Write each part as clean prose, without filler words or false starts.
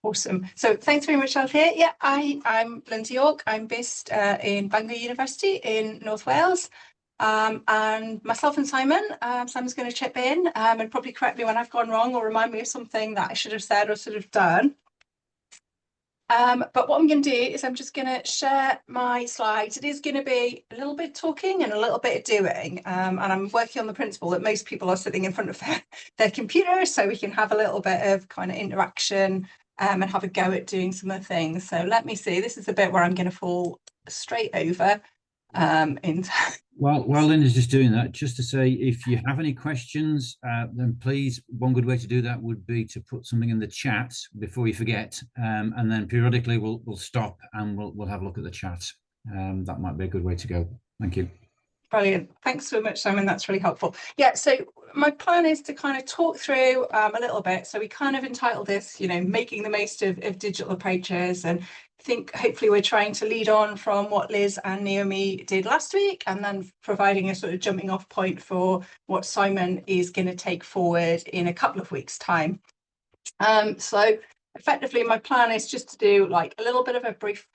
Awesome. So thanks very much, Althea. Yeah, I'm Lynda Yorke. I'm based in Bangor University in North Wales. And myself and Simon's going to chip in and probably correct me when I've gone wrong or remind me of something that I should have said or sort of done. But what I'm going to do is I'm just going to share my slides. It is going to be a little bit talking and a little bit of doing. And I'm working on the principle that most people are sitting in front of their computers, so we can have a little bit of kind of interaction and have a go at doing some of the things. So let me see. This is the bit where I'm going to fall straight over into... While Lynda's just doing that, just to say, if you have any questions, then please, one good way to do that would be to put something in the chat before you forget, and then periodically we'll stop and we'll have a look at the chat. That might be a good way to go. Thank you. Brilliant. Thanks so much, Simon. That's really helpful. Yeah, so my plan is to kind of talk through a little bit. So we kind of entitled this, making the most of digital approaches, and I think hopefully we're trying to lead on from what Liz and Naomi did last week, and then providing a sort of jumping off point for what Simon is going to take forward in a couple of weeks' time. So effectively, my plan is just to do like a little bit of a brief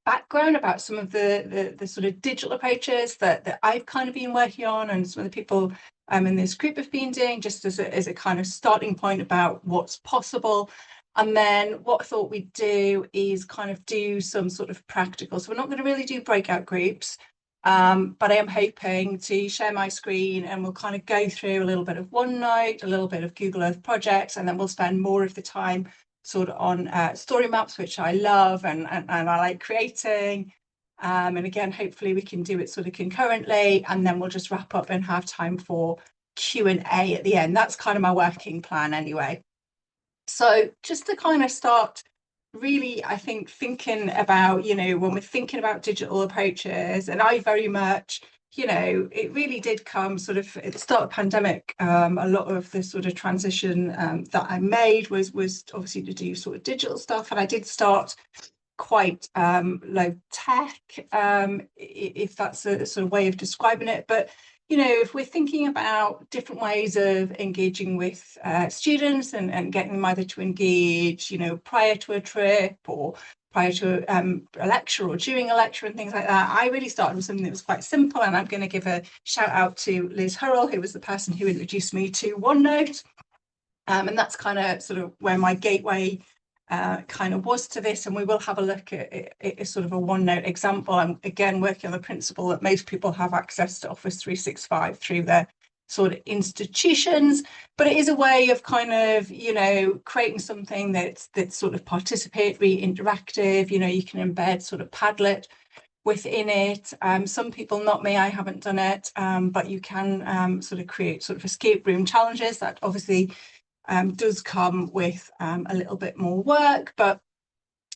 background about some of the sort of digital approaches that I've kind of been working on, and some of the people in this group have been doing, just as a kind of starting point about what's possible. And then what I thought we'd do is kind of do some sort of practical. So we're not going to really do breakout groups, but I am hoping to share my screen and we'll kind of go through a little bit of OneNote, a little bit of Google Earth projects, and then we'll spend more of the time sort of on StoryMaps, which I love and I like creating. And again, hopefully we can do it sort of concurrently, and then we'll just wrap up and have time for Q&A at the end. That's kind of my working plan anyway. So just to kind of start really, I think, thinking about, when we're thinking about digital approaches, and I very much, it really did come sort of at the start of the pandemic. A lot of the sort of transition that I made was obviously to do sort of digital stuff, and I did start quite low tech, if that's a sort of way of describing it. But if we're thinking about different ways of engaging with students and getting them either to engage, prior to a trip or prior to a lecture or during a lecture and things like that, I really started with something that was quite simple. And I'm going to give a shout out to Liz Hurrell, who was the person who introduced me to OneNote. And that's kind of sort of where my gateway kind of was to this, and we will have a look at a sort of a OneNote example. I'm again working on the principle that most people have access to Office 365 through their sort of institutions, but it is a way of kind of creating something that's sort of participatory, interactive. You can embed sort of Padlet within it. Some people, not me, I haven't done it, but you can sort of create sort of escape room challenges. That obviously does come with a little bit more work, but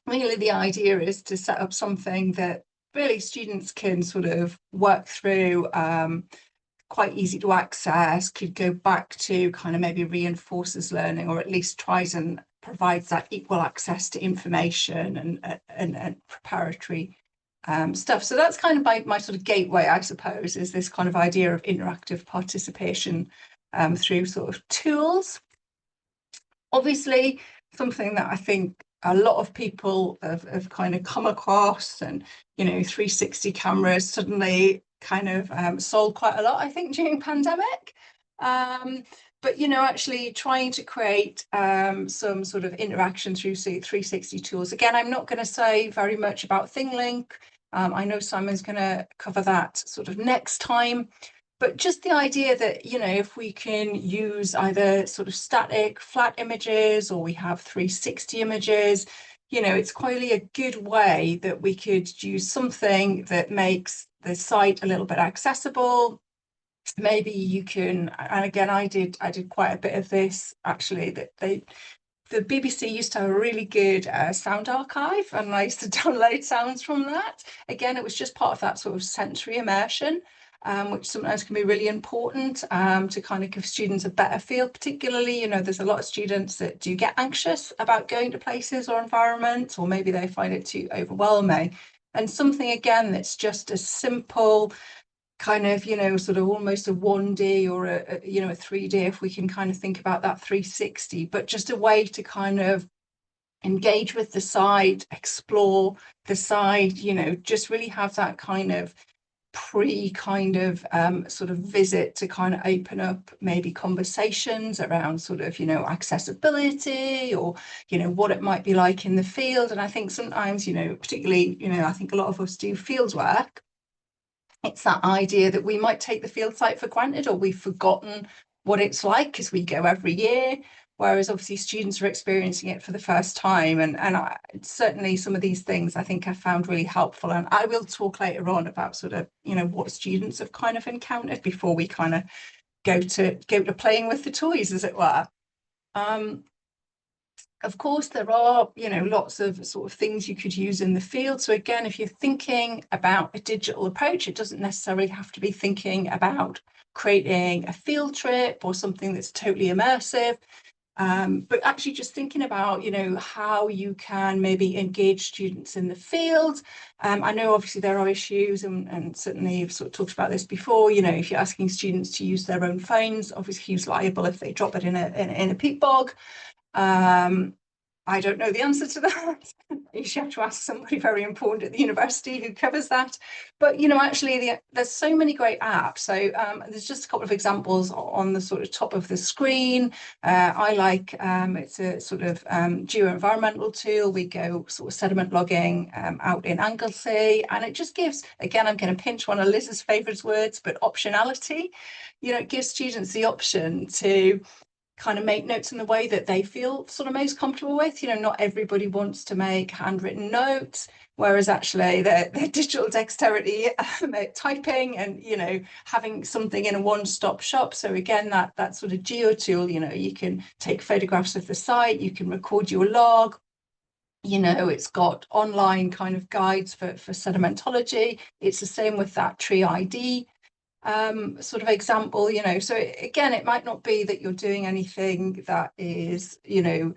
really the idea is to set up something that really students can sort of work through, quite easy to access, could go back to kind of maybe reinforces learning, or at least tries and provides that equal access to information and preparatory stuff. So that's kind of my sort of gateway, I suppose, is this kind of idea of interactive participation through sort of tools. Obviously, something that I think a lot of people have kind of come across, and 360 cameras suddenly kind of sold quite a lot, I think, during pandemic. But actually trying to create some sort of interaction through 360 tools. Again, I'm not going to say very much about ThingLink. I know Simon's going to cover that sort of next time. But just the idea that, if we can use either sort of static flat images, or we have 360 images, it's quite a good way that we could use something that makes the site a little bit accessible. Maybe you can, and again, I did quite a bit of this actually, that the BBC used to have a really good sound archive, and I used to download sounds from that. Again, it was just part of that sort of sensory immersion, which sometimes can be really important to kind of give students a better feel. Particularly, there's a lot of students that do get anxious about going to places or environments, or maybe they find it too overwhelming. And something, again, that's just a simple kind of, sort of almost a 1D or a 3D, if we can kind of think about that 360, but just a way to kind of engage with the site, explore the site, you know, just really have that kind of sort of visit to kind of open up maybe conversations around sort of, you know, accessibility, or, you know, what it might be like in the field. And I think sometimes, you know, particularly, you know, I think a lot of us do field work. It's that idea that we might take the field site for granted, or we've forgotten what it's like because we go every year, whereas obviously students are experiencing it for the first time. And certainly some of these things I think I found really helpful. And I will talk later on about sort of, you know, what students have kind of encountered before we kind of go to playing with the toys, as it were. Of course, there are, you know, lots of sort of things you could use in the field. So again, if you're thinking about a digital approach, it doesn't necessarily have to be thinking about creating a field trip or something that's totally immersive. But actually just thinking about, you know, how you can maybe engage students in the field. I know obviously there are issues, and certainly you've sort of talked about this before, you know, if you're asking students to use their own phones, obviously who's liable if they drop it in a peat bog. I don't know the answer to that. You should have to ask somebody very important at the university who covers that. But, you know, actually there's so many great apps. So there's just a couple of examples on the sort of top of the screen. I like, it's a sort of geoenvironmental tool. We go sort of sediment logging out in Anglesey, and it just gives, again, I'm going to pinch one of Liz's favourite words, but optionality. You know, it gives students the option to kind of make notes in the way that they feel sort of most comfortable with. You know, not everybody wants to make handwritten notes, whereas actually their digital dexterity at typing and, you know, having something in a one-stop shop. So again, that sort of geo tool, you know, you can take photographs of the site, you can record your log. You know, it's got online kind of guides for sedimentology. It's the same with that tree ID sort of example, you know. So again, it might not be that you're doing anything that is, you know,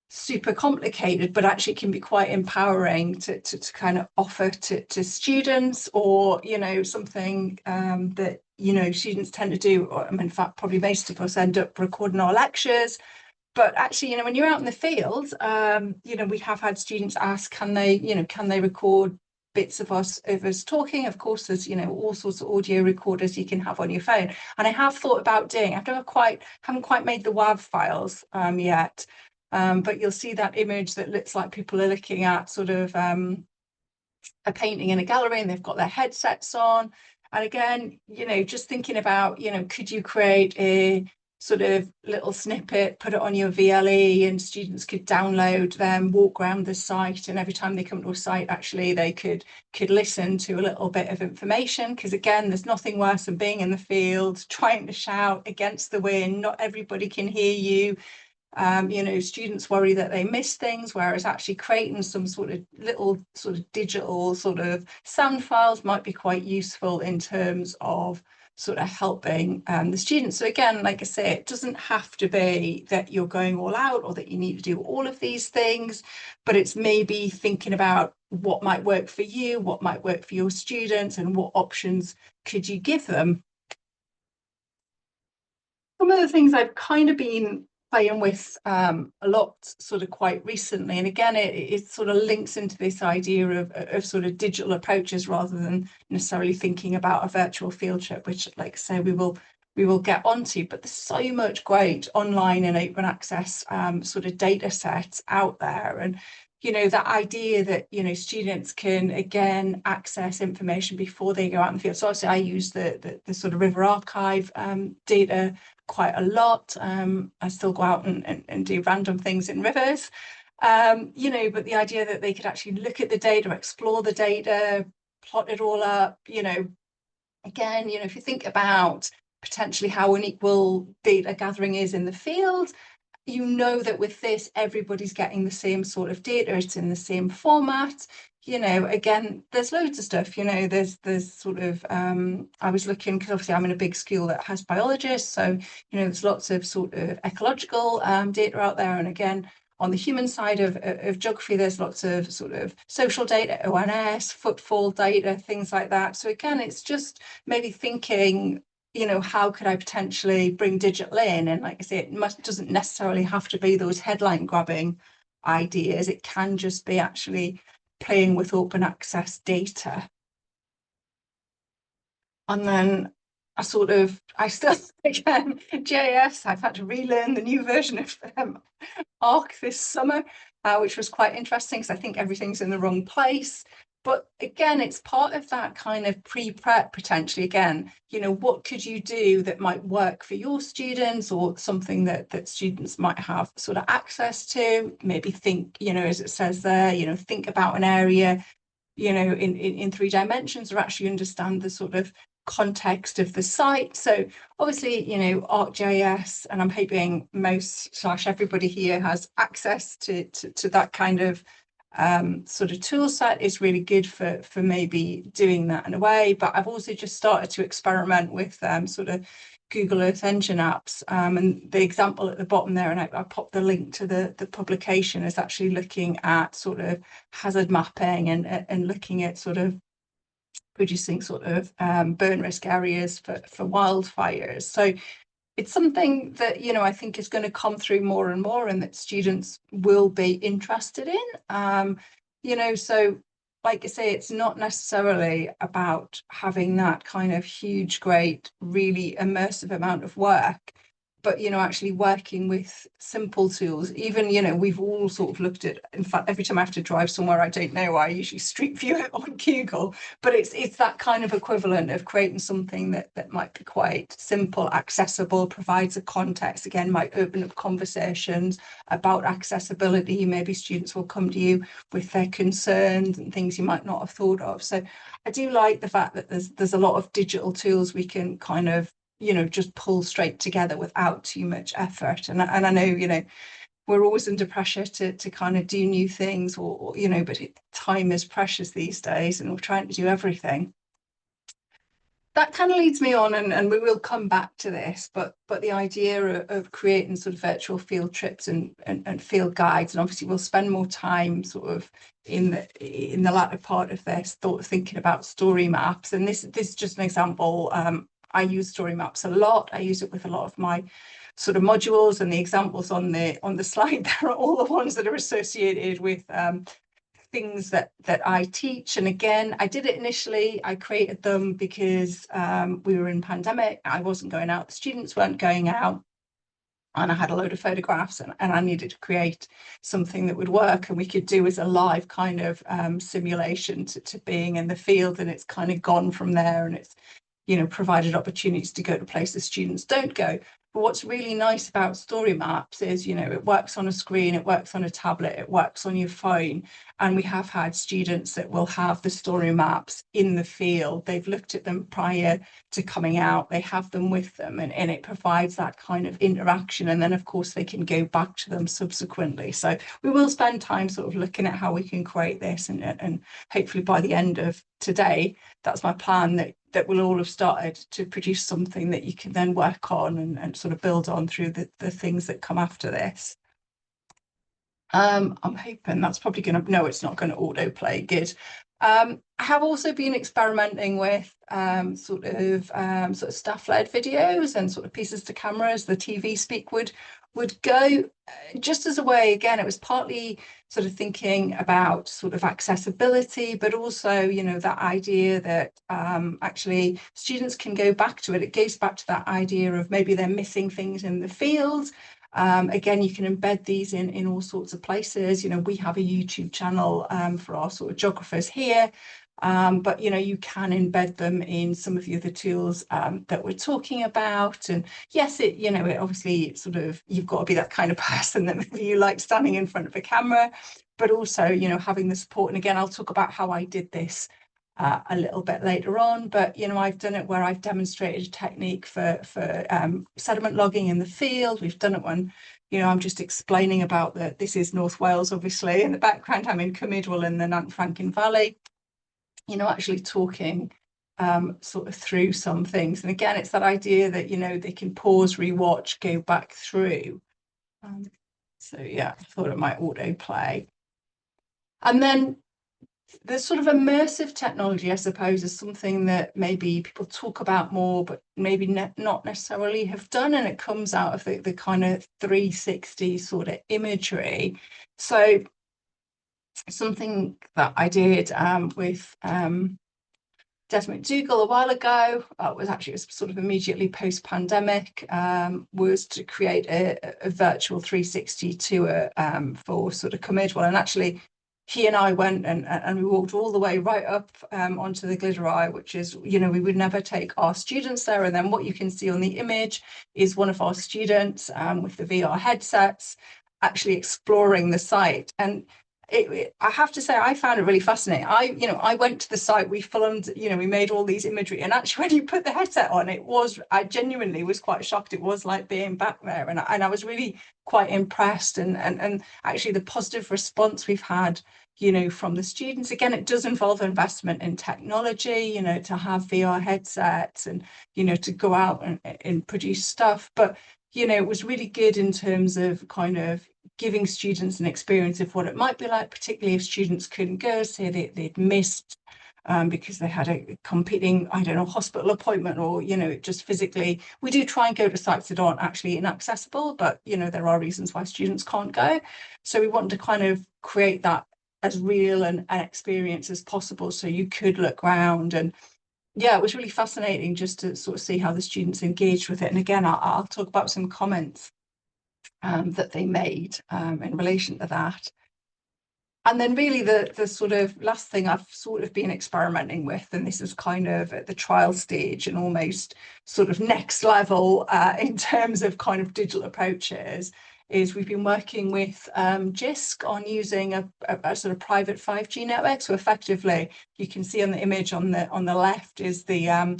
super complicated, but actually can be quite empowering to kind of offer to students, or, you know, something that, you know, students tend to do, or in fact, probably most of us end up recording our lectures. But actually, you know, when you're out in the field, you know, we have had students ask, can they record bits of us talking? Of course, there's, you know, all sorts of audio recorders you can have on your phone. And I have thought about doing, haven't quite made the WAV files yet. But you'll see that image that looks like people are looking at sort of a painting in a gallery, and they've got their headsets on. And again, you know, just thinking about, you know, could you create a sort of little snippet, put it on your VLE, and students could download them, walk around the site, and every time they come to a site, actually they could listen to a little bit of information. Because again, there's nothing worse than being in the field, trying to shout against the wind. Not everybody can hear you. You know, students worry that they miss things, whereas actually creating some sort of little sort of digital sort of sound files might be quite useful in terms of sort of helping the students. So again, like I say, it doesn't have to be that you're going all out or that you need to do all of these things, but it's maybe thinking about what might work for you, what might work for your students, and what options could you give them. Some of the things I've kind of been playing with a lot sort of quite recently, and again it sort of links into this idea of sort of digital approaches rather than necessarily thinking about a virtual field trip, which, like I say, we will get onto. But there's so much great online and open access sort of data sets out there, and, you know, that idea that, you know, students can again access information before they go out in the field. So obviously I use the sort of River Archive data quite a lot. I still go out and do random things in rivers, you know, but the idea that they could actually look at the data, explore the data, plot it all up, you know, again, you know, if you think about potentially how unequal data gathering is in the field, you know that with this, everybody's getting the same sort of data, it's in the same format. You know, again, there's loads of stuff, you know, there's sort of, I was looking, because obviously I'm in a big school that has biologists, so, you know, there's lots of sort of ecological data out there. And again, on the human side of geography, there's lots of sort of social data, ONS, footfall data, things like that. So again, it's just maybe thinking, you know, how could I potentially bring digital in? And like I say, it doesn't necessarily have to be those headline grabbing ideas. It can just be actually playing with open access data. And then I still, again, JS, I've had to relearn the new version of Arc this summer, which was quite interesting because I think everything's in the wrong place. But again, it's part of that kind of pre-prep potentially. Again, what could you do that might work for your students, or something that students might have sort of access to? Maybe think, as it says there, think about an area, in 3 dimensions, or actually understand the sort of context of the site. So obviously, ArcGIS, and I'm hoping most / everybody here has access to that kind of sort of tool set, is really good for maybe doing that in a way. But I've also just started to experiment with sort of Google Earth Engine apps, and the example at the bottom there, and I popped the link to the publication, is actually looking at sort of hazard mapping and looking at sort of producing sort of burn risk areas for wildfires. So it's something that, I think is going to come through more and more, and that students will be interested in. So like I say, it's not necessarily about having that kind of huge, great, really immersive amount of work, but, actually working with simple tools. Even, we've all sort of looked at, in fact, every time I have to drive somewhere I don't know, I usually street view it on Google, but it's that kind of equivalent of creating something that might be quite simple, accessible, provides a context, again, might open up conversations about accessibility. Maybe students will come to you with their concerns and things you might not have thought of. So I do like the fact that there's a lot of digital tools we can kind of just pull straight together without too much effort. And I know, we're always under pressure to kind of do new things, or but time is precious these days, and we're trying to do everything. That kind of leads me on, and we will come back to this, but the idea of creating sort of virtual field trips and field guides, and obviously we'll spend more time sort of in the latter part of this thinking about StoryMaps. And this is just an example. I use StoryMaps a lot. I use it with a lot of my sort of modules, and the examples on the slide there are all the ones that are associated with things that I teach. And again, I did it initially, I created them because we were in pandemic, I wasn't going out, the students weren't going out, and I had a load of photographs, and I needed to create something that would work and we could do as a live kind of simulation to being in the field. And it's kind of gone from there, and it's provided opportunities to go to places students don't go. But what's really nice about StoryMaps is, it works on a screen, it works on a tablet, it works on your phone. And we have had students that will have the StoryMaps in the field. They've looked at them prior to coming out, they have them with them, and it provides that kind of interaction. And then, of course, they can go back to them subsequently. So we will spend time sort of looking at how we can create this, and hopefully by the end of today, that's my plan, that we'll all have started to produce something that you can then work on and sort of build on through the things that come after this. I'm hoping that's probably going to, no, it's not going to autoplay. Good. I have also been experimenting with sort of staff-led videos and sort of pieces to cameras. The TV speak would go, just as a way, again, it was partly sort of thinking about sort of accessibility, but also, that idea that actually students can go back to it. It goes back to that idea of maybe they're missing things in the field. Again, you can embed these in all sorts of places. We have a YouTube channel for our sort of geographers here, but you can embed them in some of the other tools that we're talking about. And yes, it obviously sort of, you've got to be that kind of person that maybe you like standing in front of a camera, but also having the support. And again, I'll talk about how I did this a little bit later on, but I've done it where I've demonstrated a technique for sediment logging in the field. We've done it when I'm just explaining about this is North Wales, obviously in the background, I'm in Cymydwell in the Nant Franklin Valley, actually talking sort of through some things. And again, it's that idea that they can pause, rewatch, go back through. So yeah, I thought it might autoplay. And then the sort of immersive technology, I suppose, is something that maybe people talk about more, but maybe not necessarily have done. And it comes out of the kind of 360 sort of imagery. So something that I did with Des McDougall a while ago, it was sort of immediately post-pandemic, was to create a virtual 360 tour for sort of Cymidwell. And actually, he and I went and we walked all the way right up onto the Glittereye, which is, we would never take our students there. And then what you can see on the image is one of our students with the VR headsets actually exploring the site. And I have to say, I found it really fascinating. I went to the site, we filmed, we made all these imagery, and actually when you put the headset on, I genuinely was quite shocked. It was like being back there, and I was really quite impressed, and actually the positive response we've had, from the students. Again, it does involve investment in technology, to have VR headsets and, to go out and produce stuff. But, it was really good in terms of kind of giving students an experience of what it might be like, particularly if students couldn't go, say they'd missed because they had a competing, I don't know, hospital appointment, or, just physically. We do try and go to sites that aren't actually inaccessible, but, there are reasons why students can't go. So we want to kind of create that as real an experience as possible, so you could look around. And yeah, it was really fascinating just to sort of see how the students engaged with it. And again, I'll talk about some comments that they made in relation to that. And then really the sort of last thing I've sort of been experimenting with, and this is kind of at the trial stage and almost sort of next level in terms of kind of digital approaches, is we've been working with JISC on using a sort of private 5G network. So effectively, you can see on the image on the left is the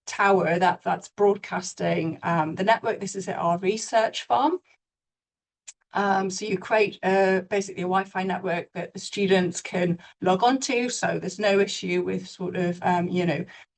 tower that's broadcasting the network. This is at our research farm. So you create basically a Wi-Fi network that the students can log on to, so there's no issue with sort of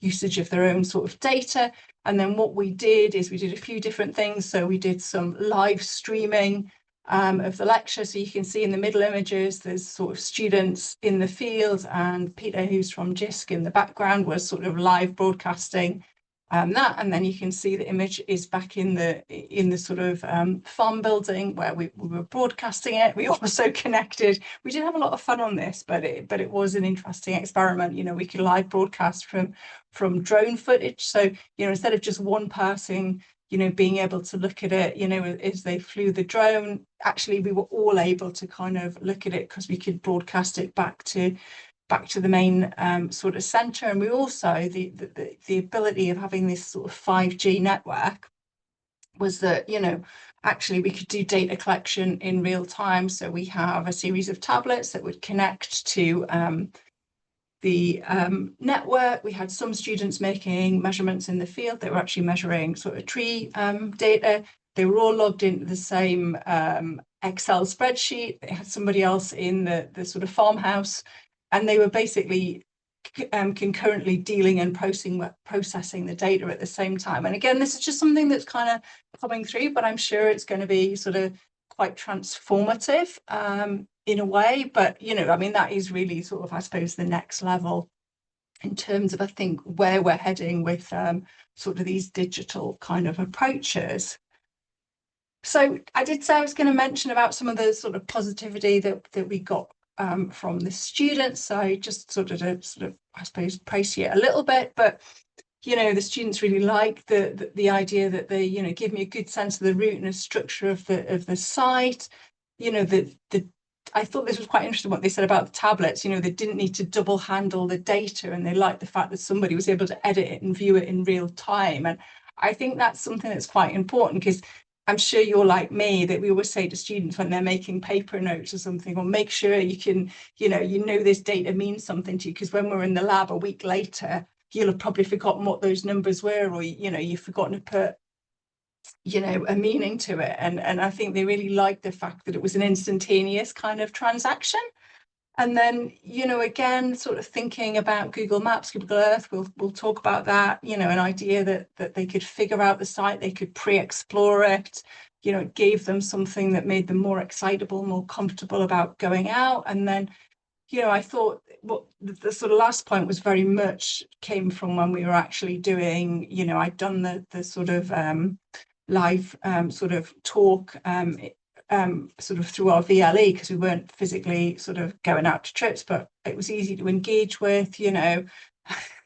usage of their own sort of data. And then what we did is we did a few different things. So we did some live streaming of the lecture. So you can see in the middle images, there's sort of students in the field, and Peter, who's from JISC, in the background was sort of live broadcasting that. And then you can see the image is back in the sort of farm building where we were broadcasting it. We also connected. We did have a lot of fun on this, but it was an interesting experiment. We could live broadcast from drone footage. So instead of just one person being able to look at it as they flew the drone, actually we were all able to kind of look at it because we could broadcast it back to the main sort of center. And we also, the ability of having this sort of 5G network was that, actually we could do data collection in real time. So we have a series of tablets that would connect to the network. We had some students making measurements in the field. They were actually measuring sort of tree data. They were all logged into the same Excel spreadsheet. They had somebody else in the sort of farmhouse, and they were basically concurrently dealing and processing the data at the same time. And again, this is just something that's kind of coming through, but I'm sure it's going to be sort of quite transformative in a way. But, that is really sort of, I suppose, the next level in terms of, I think, where we're heading with sort of these digital kind of approaches. So I did say I was going to mention about some of the sort of positivity that we got from the students. So just sort of I suppose praise it a little bit, but the students really like the idea that they give me a good sense of the route and the structure of the site. I thought this was quite interesting what they said about the tablets. They didn't need to double handle the data, and they liked the fact that somebody was able to edit it and view it in real time. And I think that's something that's quite important, because I'm sure you're like me, that we always say to students when they're making paper notes or something, or make sure you can, this data means something to you, because when we're in the lab a week later, you'll have probably forgotten what those numbers were, or, you've forgotten to put, a meaning to it. And I think they really liked the fact that it was an instantaneous kind of transaction. And then, again, sort of thinking about Google Maps, Google Earth, we'll talk about that, an idea that they could figure out the site, they could pre-explore it, it gave them something that made them more excitable, more comfortable about going out. And then, you know, I thought what the sort of last point was very much came from when we were actually doing, you know, I'd done the sort of live sort of talk sort of through our VLE, because we weren't physically sort of going out to trips, but it was easy to engage with, you know.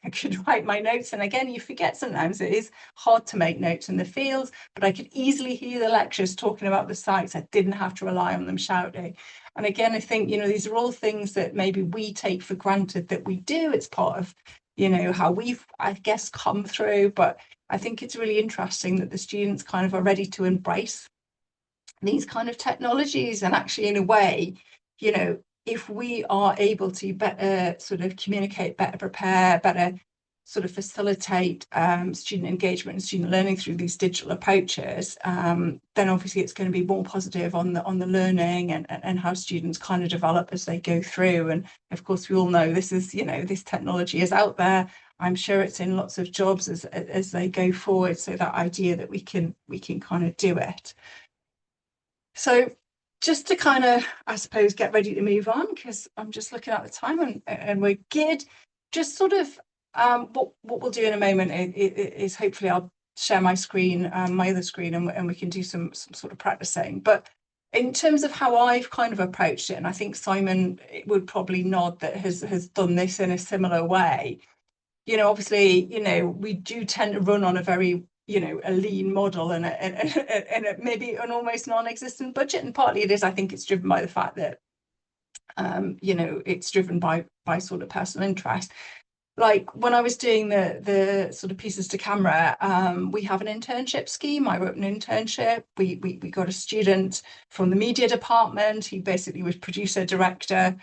I could write my notes, and again, you forget sometimes it is hard to make notes in the fields, but I could easily hear the lecturers talking about the sites. I didn't have to rely on them shouting. And again, I think, you know, these are all things that maybe we take for granted that we do. It's part of, you know, how we've, I guess, come through. But I think it's really interesting that the students kind of are ready to embrace these kind of technologies. And actually, in a way, you know, if we are able to better sort of communicate, better prepare, better sort of facilitate student engagement and student learning through these digital approaches, then obviously it's going to be more positive on the learning and how students kind of develop as they go through. And of course, we all know this is, you know, this technology is out there. I'm sure it's in lots of jobs as they go forward. So that idea that we can kind of do it. So just to kind of, I suppose, get ready to move on, because I'm just looking at the time and we're good. Just sort of what we'll do in a moment is hopefully I'll share my screen, my other screen, and we can do some sort of practicing. But in terms of how I've kind of approached it, and I think Simon would probably nod that has done this in a similar way. You know, obviously, you know, we do tend to run on a very, you know, a lean model and maybe an almost non-existent budget. And partly it is, I think it's driven by the fact that, you know, it's driven by sort of personal interest. Like when I was doing the sort of pieces to camera, we have an internship scheme. I wrote an internship. We got a student from the media department. He basically was producer, director,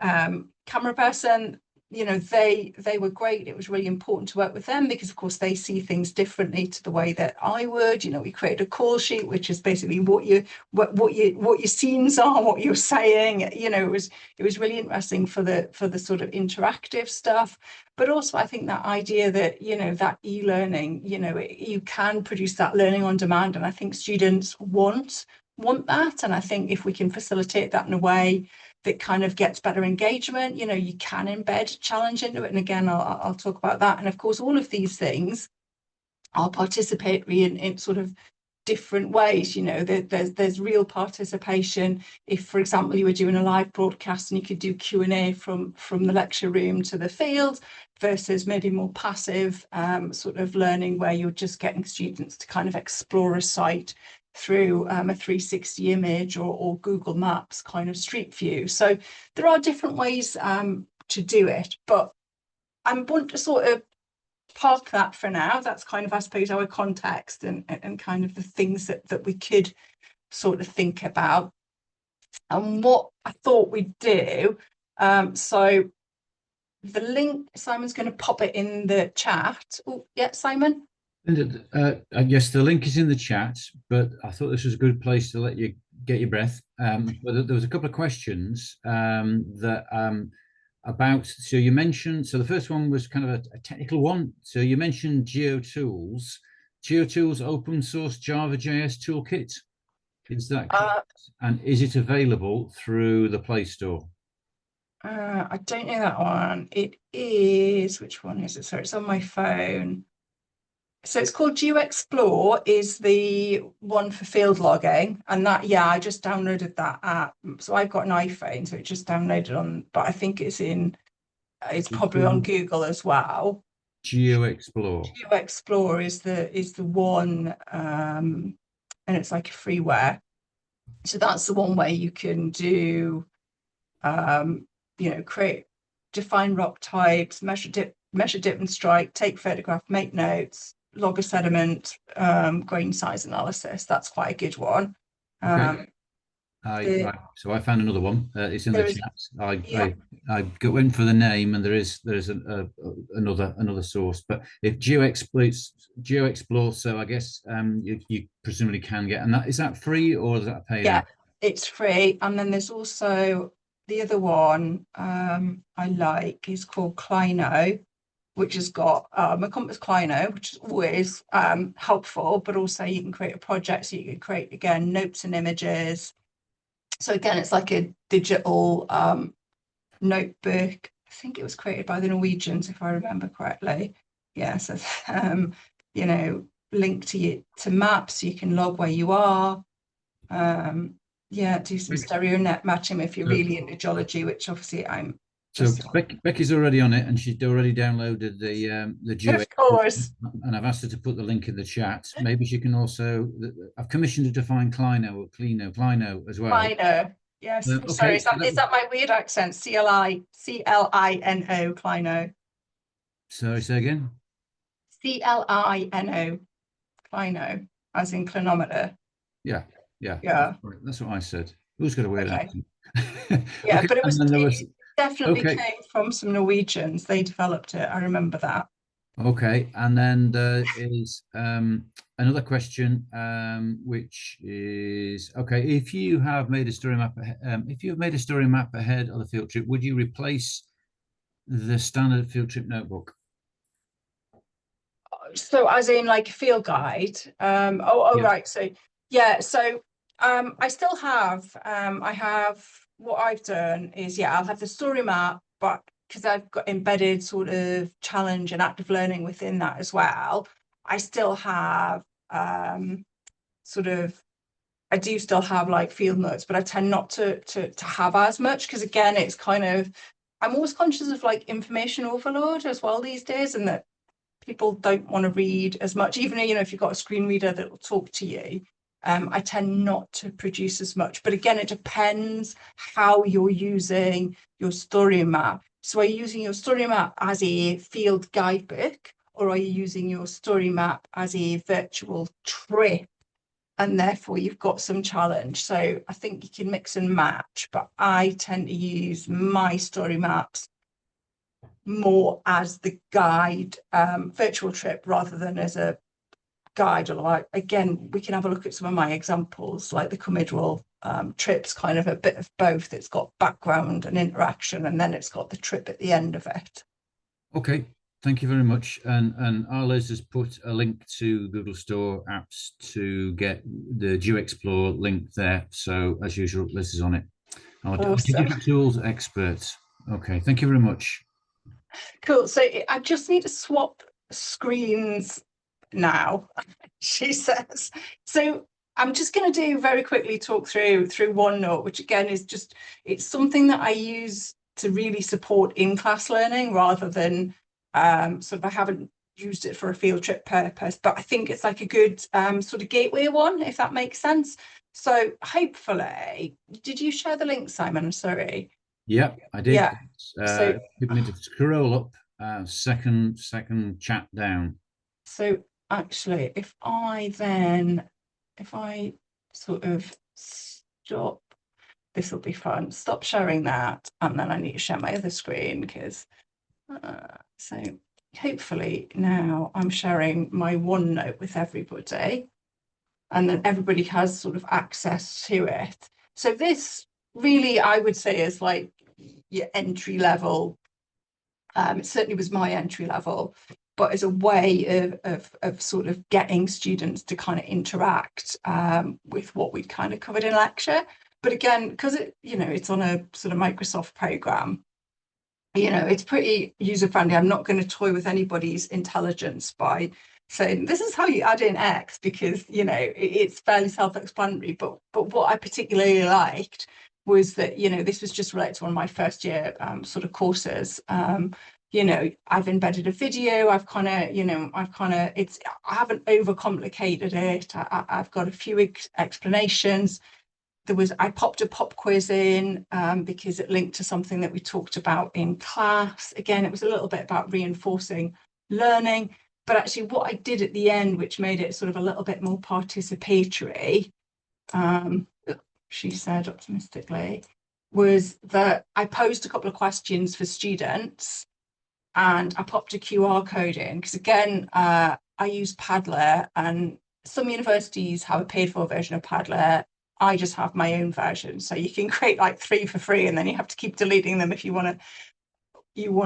camera person. You know, they were great. It was really important to work with them because, of course, they see things differently to the way that I would. You know, we created a call sheet, which is basically what your scenes are, what you're saying. You know, it was really interesting for the sort of interactive stuff. But also, I think that idea that, you know, that e-learning, you know, you can produce that learning on demand, and I think students want that. And I think if we can facilitate that in a way that kind of gets better engagement, you know, you can embed challenge into it. And again, I'll talk about that. And of course, all of these things are participatory in sort of different ways. You know, there's real participation. If, for example, you were doing a live broadcast and you could do Q&A from the lecture room to the field, versus maybe more passive sort of learning where you're just getting students to kind of explore a site through a 360 image or Google Maps kind of street view. So there are different ways to do it, but I want to sort of park that for now. That's kind of, I suppose, our context and kind of the things that we could sort of think about. And what I thought we'd do, so the link, Simon's going to pop it in the chat. Oh, yeah, Simon? Yes, the link is in the chat, but I thought this was a good place to let you get your breath. But there was a couple of questions about, so you mentioned, so the first one was kind of a technical one. So you mentioned GeoTools open source Java.js toolkit. Is that correct? And is it available through the Play Store? I don't know that one. It is, which one is it? So it's on my phone. So it's called GeoExplore, is the one for field logging. And that, yeah, I just downloaded that app. So I've got an iPhone, so it just downloaded on, but I think it's probably on Google as well. GeoExplore. GeoExplore is the one, and it's like a freeware. So that's the one where you can do, you know, define rock types, measure dip and strike, take photograph, make notes, log a sediment, grain size analysis. That's quite a good one. Okay. So I found another one. It's in the chat. I went for the name, and there is another source. But if GeoExplore, so I guess you presumably can get, and is that free or is that paid? Yeah, it's free. And then there's also the other one I like is called Clino, which has got a compass Clino, which is always helpful, but also you can create a project, so you can create, again, notes and images. So again, it's like a digital notebook. I think it was created by the Norwegians, if I remember correctly. Yeah, so you know, link to maps, you can log where you are. Yeah, do some stereo net matching if you're So, really into geology, which obviously I'm so just Becky's already on it, and she's already downloaded the of duet, course. and I've asked her to put the link in the chat. Maybe she can also. I've commissioned her to find Clino or Clino as well. Clino. Yes. Sorry, Okay, so is that my weird accent? Clino, Clino. sorry, say again. Clino, Clino, as in clinometer. Yeah, yeah, Yeah. that's what I said. Who's got a weird Okay. accent? Yeah, Okay, but and then there was it definitely okay, came from some Norwegians. They developed it. I remember that. okay, and then there is another question, which is okay. If you have made a story map, if you have made a story map ahead of the field trip, would you replace the standard field trip notebook? So as in like a field guide. Yeah. Right. So yeah, so I still have I have what I've done is I'll have the story map, but because I've got embedded sort of challenge and active learning within that as well, I still have sort of I do still have like field notes, but I tend not to have as much because again, it's kind of I'm always conscious of like information overload as well these days, and that people don't want to read as much, even if you've got a screen reader that will talk to you. I tend not to produce as much, but again, it depends how you're using your story map. So are you using your story map as a field guidebook, or are you using your story map as a virtual trip? And therefore you've got some challenge. So I think you can mix and match, but I tend to use my story maps more as the guide virtual trip rather than as a guide. Or like again, we can have a look at some of my examples, like the Comidral trips, kind of a bit of both. It's got background and interaction, and then it's got the trip at the end of it. Okay, thank you very much. And Arles has put a link to Google Store apps to get the GeoExplore link there. So as usual, Liz is on it. Our Awesome. digital tools expert. Okay, thank you very much. Cool. So I just need to swap screens now, she says. So I'm just going to do very quickly talk through OneNote, which again is just it's something that I use to really support in-class learning rather than sort of I haven't used it for a field trip purpose, but I think it's like a good sort of gateway one, if that makes sense. So hopefully, did you share the link, Simon? I'm sorry. Yep, I did. Yeah. So People need to scroll up second chat down. So actually, if I sort of stop, this will be fun. Stop sharing that, and then I need to share my other screen because so hopefully now I'm sharing my OneNote with everybody, and then everybody has sort of access to it. So this really, I would say, is like your entry level. It certainly was my entry level, but as a way of sort of getting students to kind of interact with what we'd kind of covered in lecture. But again, because it's on a sort of Microsoft program, it's pretty user friendly. I'm not going to toy with anybody's intelligence by saying this is how you add in X because it's fairly self-explanatory. But what I particularly liked was that this was just related to one of my first year sort of courses. I've embedded a video. I haven't overcomplicated it. I've got a few explanations. I popped a pop quiz in because it linked to something that we talked about in class. Again, it was a little bit about reinforcing learning, but actually what I did at the end, which made it sort of a little bit more participatory, she said optimistically, was that I posed a couple of questions for students and I popped a QR code in because again, I use Padlet and some universities have a paid for version of Padlet. I just have my own version. So you can create like 3 for free and then you have to keep deleting them if you want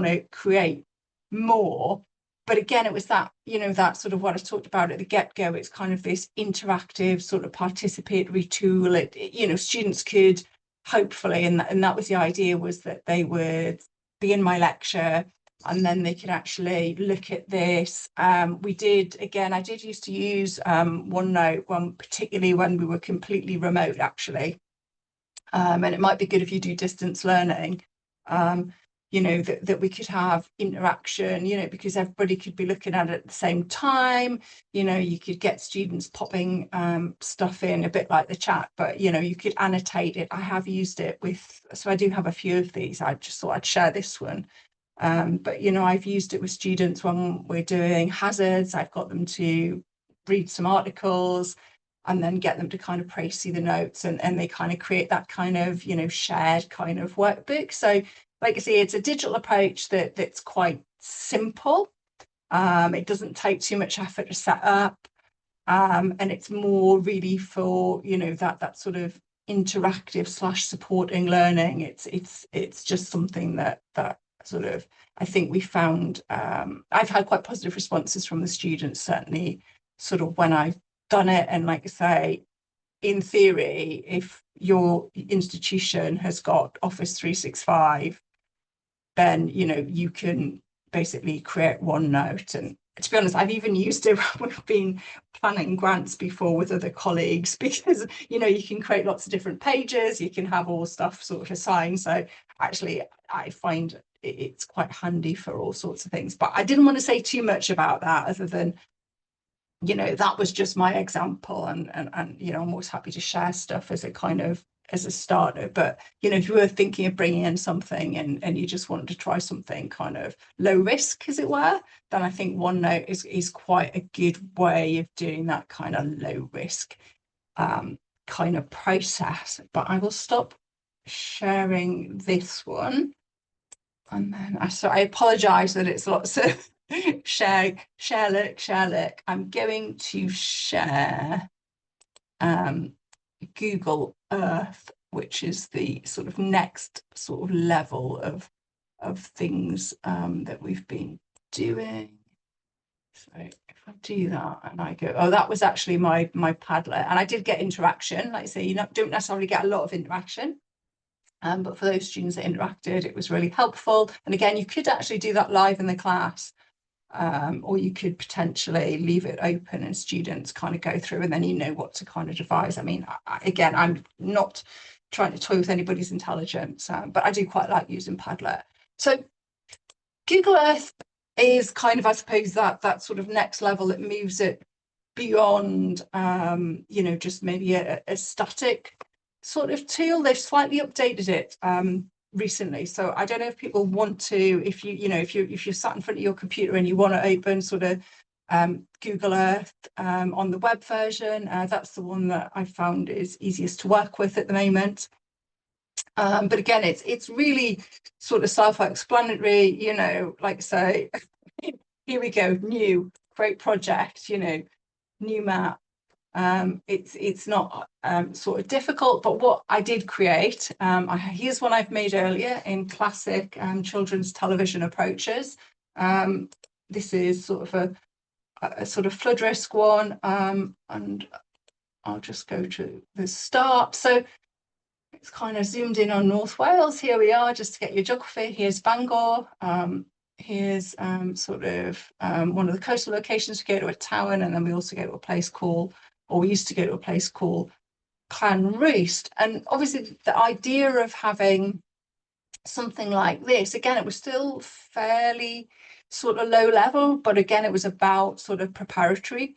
to create more. But again, it was that, that sort of what I talked about at the get-go. It's kind of this interactive sort of participatory tool. Students could hopefully, and that was the idea, was that they would be in my lecture and then they could actually look at this. I did used to use OneNote, particularly when we were completely remote, actually. And it might be good if you do distance learning, that we could have interaction, because everybody could be looking at it at the same time. You could get students popping stuff in, a bit like the chat, but you could annotate it. I have used it so I do have a few of these. I just thought I'd share this one. But I've used it with students when we're doing hazards. I've got them to read some articles and then get them to kind of see the notes, and they kind of create that kind of shared kind of workbook. So like I say, it's a digital approach that's quite simple. It doesn't take too much effort to set up, and it's more really for that sort of interactive / supporting learning. It's just something that sort of, I think we found, I've had quite positive responses from the students, certainly sort of when I've done it. And like I say, in theory, if your institution has got Office 365, then you can basically create OneNote. And to be honest, I've even used it when we've been planning grants before with other colleagues, because you can create lots of different pages, you can have all stuff sort of assigned. So actually I find it's quite handy for all sorts of things. But I didn't want to say too much about that, other than that was just my example, and I'm always happy to share stuff as a starter. But if you were thinking of bringing in something and you just wanted to try something kind of low risk, as it were, then I think OneNote is quite a good way of doing that kind of low risk kind of process. But I will stop sharing this one, and then I apologize that it's lots of share look. I'm going to share Google Earth, which is the sort of next sort of level of things that we've been doing. So if I do that and I go, that was actually my Padlet, and I did get interaction. Like I say, don't necessarily get a lot of interaction. But for those students that interacted, it was really helpful. And again, you could actually do that live in the class, or you could potentially leave it open and students kind of go through, and then what to kind of devise. I mean, again, I'm not trying to toy with anybody's intelligence, but I do quite like using Padlet. So Google Earth is kind of, I suppose, that sort of next level that moves it beyond, just maybe a static sort of tool. They've slightly updated it recently, so I don't know if people want to, if you're sat in front of your computer and you want to open sort of Google Earth on the web version, that's the one that I found is easiest to work with at the moment. But again, it's really sort of self-explanatory, like I say, here we go, new, great project, new map. It's not sort of difficult, but what I did create, here's one I've made earlier in classic children's television approaches. This is sort of a sort of flood risk one, and I'll just go to the start. So it's kind of zoomed in on North Wales. Here we are, just to get your geography. Here's Bangor. Here's sort of one of the coastal locations. We go to a town, and then we also go to a place called, or we used to go to a place called Clan Roost. And obviously the idea of having something like this, again, it was still fairly sort of low level, but again, it was about sort of preparatory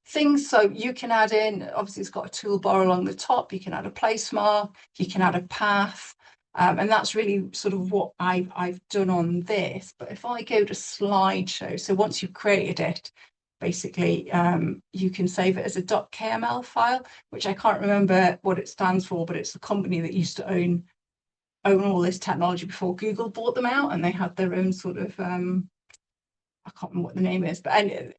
things. So you can add in, obviously it's got a toolbar along the top, you can add a place mark, you can add a path, and that's really sort of what I've done on this. But if I go to slideshow, so once you've created it, basically you can save it as a .kml file, which I can't remember what it stands for, but it's the company that used to own all this technology before Google bought them out, and they had their own sort of I can't remember what the name is, but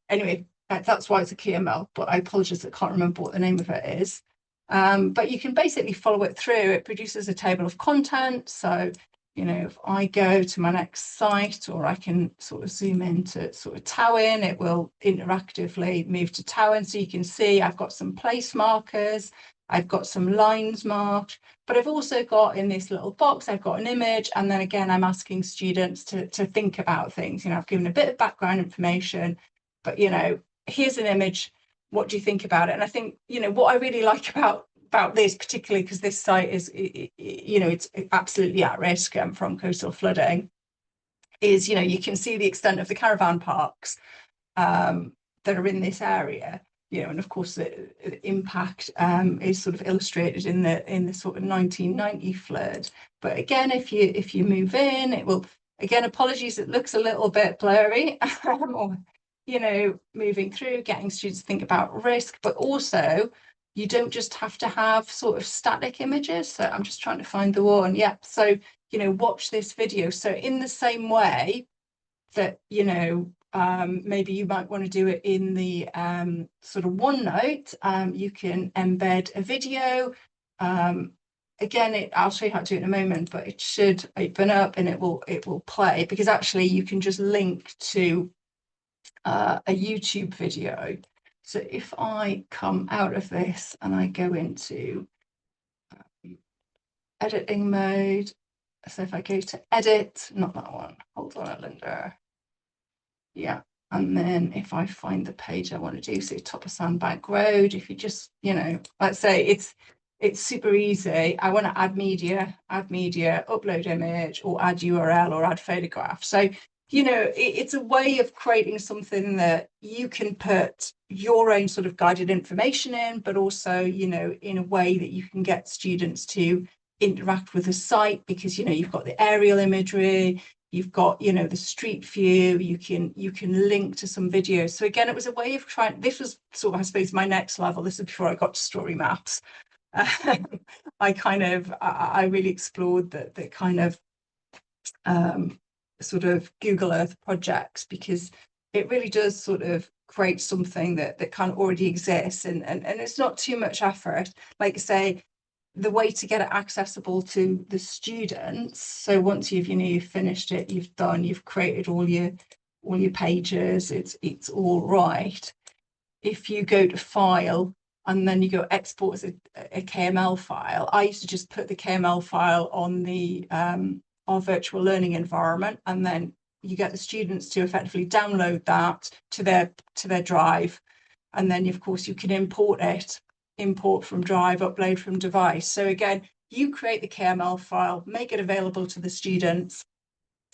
anyway, that's why it's a KML, but I apologize, I can't remember what the name of it is. But you can basically follow it through. It produces a table of content. So, if I go to my next site, or I can sort of zoom into sort of Towyn, it will interactively move to Towyn. So you can see I've got some place markers. I've got some lines marked, but I've also got in this little box, I've got an image. And then again, I'm asking students to think about things. You know, I've given a bit of background information, but, you know, here's an image. What do you think about it? And I think, you know, what I really like about this, particularly because this site is, you know, it's absolutely at risk from coastal flooding, is, you know, you can see the extent of the caravan parks that are in this area, you know, and of course the impact is sort of illustrated in the sort of 1990 flood. But again, if you move in, it will, again, apologies, it looks a little bit blurry, or, you know, moving through, getting students to think about risk, but also you don't just have to have sort of static images. So I'm just trying to find the one. Yeah. So, you know, watch this video. So in the same way that, you know, maybe you might want to do it in the sort of OneNote, you can embed a video. Again, I'll show you how to do it in a moment, but it should open up and it will play, because actually you can just link to a YouTube video. So if I come out of this and I go into editing mode, so if I go to edit, not that one, hold on, Lynda. Yeah, and then if I find the page I want to do, so top of Sandbank Road, if you just, you know, let's say it's super easy. I want to add media, upload image, or add URL, or add photograph. So, you know, it's a way of creating something that you can put your own sort of guided information in, but also, you know, in a way that you can get students to interact with the site, because, you know, you've got the aerial imagery, you've got, you know, the street view, you can link to some videos. So again, it was a way of trying, this was sort of, I suppose, my next level. This is before I got to StoryMaps. I really explored the kind of sort of Google Earth projects, because it really does sort of create something that kind of already exists, and it's not too much effort. Like I say, the way to get it accessible to the students. So once you've finished it, you've created all your pages, it's all right. If you go to file and then you go export as a KML file, I used to just put the KML file on the our virtual learning environment, and then you get the students to effectively download that to their drive, and then of course you can import from drive, upload from device. So again, you create the KML file, make it available to the students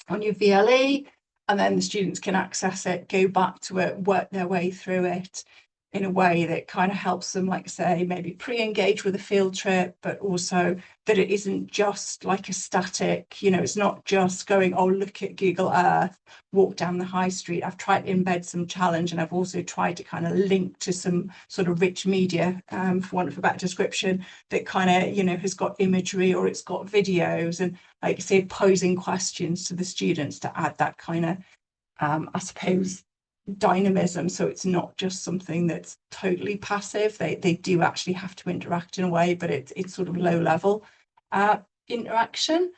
on your VLE, and then the students can access it, go back to it, work their way through it in a way that kind of helps them, like I say, maybe pre-engage with a field trip, but also that it isn't just like a static, you know, it's not just going, oh, look at Google Earth, walk down the high street. I've tried to embed some challenge, and I've also tried to kind of link to some sort of rich media, for want of a better description, that kind of, you know, has got imagery or it's got videos, and like I say, posing questions to the students to add that kind of, I suppose, dynamism. So it's not just something that's totally passive. They do actually have to interact in a way, but it's sort of low level interaction.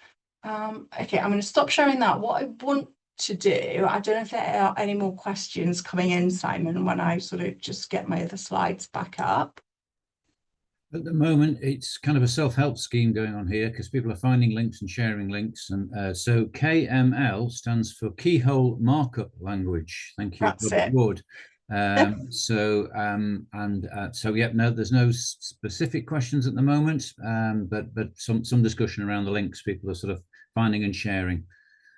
Okay, I'm going to stop sharing that. What I want to do, I don't know if there are any more questions coming in, Simon, when I sort of just get my other slides back up. At the moment, it's kind of a self-help scheme going on here, because people are finding links and sharing links. And so KML stands for Keyhole Markup Language. Thank you, That's it. Wood. So yeah, no, there's no specific questions at the moment, but some discussion around the links people are sort of finding and sharing.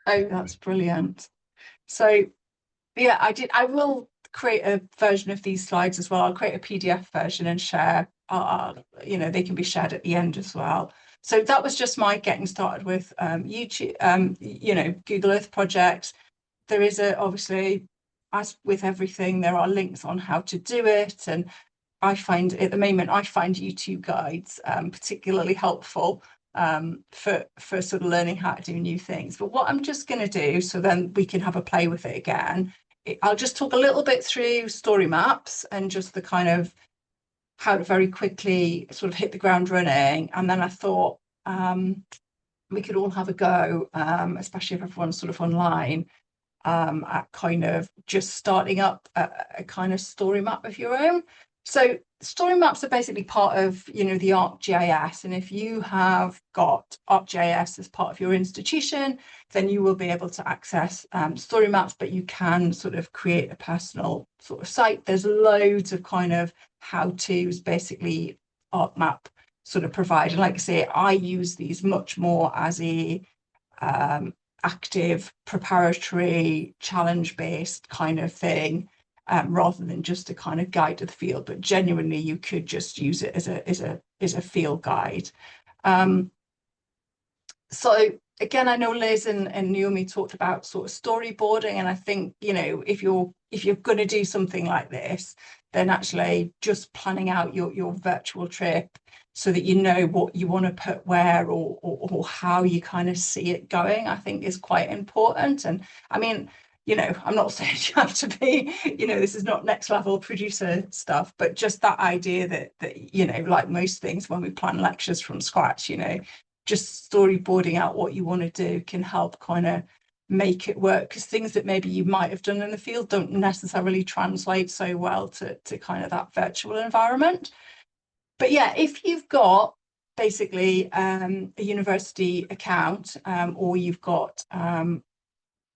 Oh, that's brilliant. So yeah, I will create a version of these slides as well. I'll create a PDF version and share. You know, they can be shared at the end as well. So that was just my getting started with YouTube, you know, Google Earth project. There is obviously, as with everything, there are links on how to do it. And I find at the moment, I find YouTube guides particularly helpful for sort of learning how to do new things. But what I'm just going to do, so then we can have a play with it again, I'll just talk a little bit through StoryMaps and just the kind of how to very quickly sort of hit the ground running. And then I thought we could all have a go, especially if everyone's sort of online, at kind of just starting up a kind of story map of your own. So story maps are basically part of, the ArcGIS. And if you have got ArcGIS as part of your institution, then you will be able to access story maps, but you can sort of create a personal sort of site. There's loads of kind of how-tos, basically ArcMap sort of provide. And like I say, I use these much more as a active, preparatory, challenge-based kind of thing. Rather than just a kind of guide to the field, but genuinely you could just use it as a field guide. So again, I know Liz and Naomi talked about sort of storyboarding, and I think, if you're going to do something like this, then actually just planning out your virtual trip so that you know what you want to put where, or how you kind of see it going, I think is quite important. And I mean, I'm not saying you have to be, this is not next level producer stuff, but just that idea that like most things when we plan lectures from scratch, just storyboarding out what you want to do can help kind of make it work, because things that maybe you might have done in the field don't necessarily translate so well to kind of that virtual environment. But yeah, if you've got basically a university account, or you've got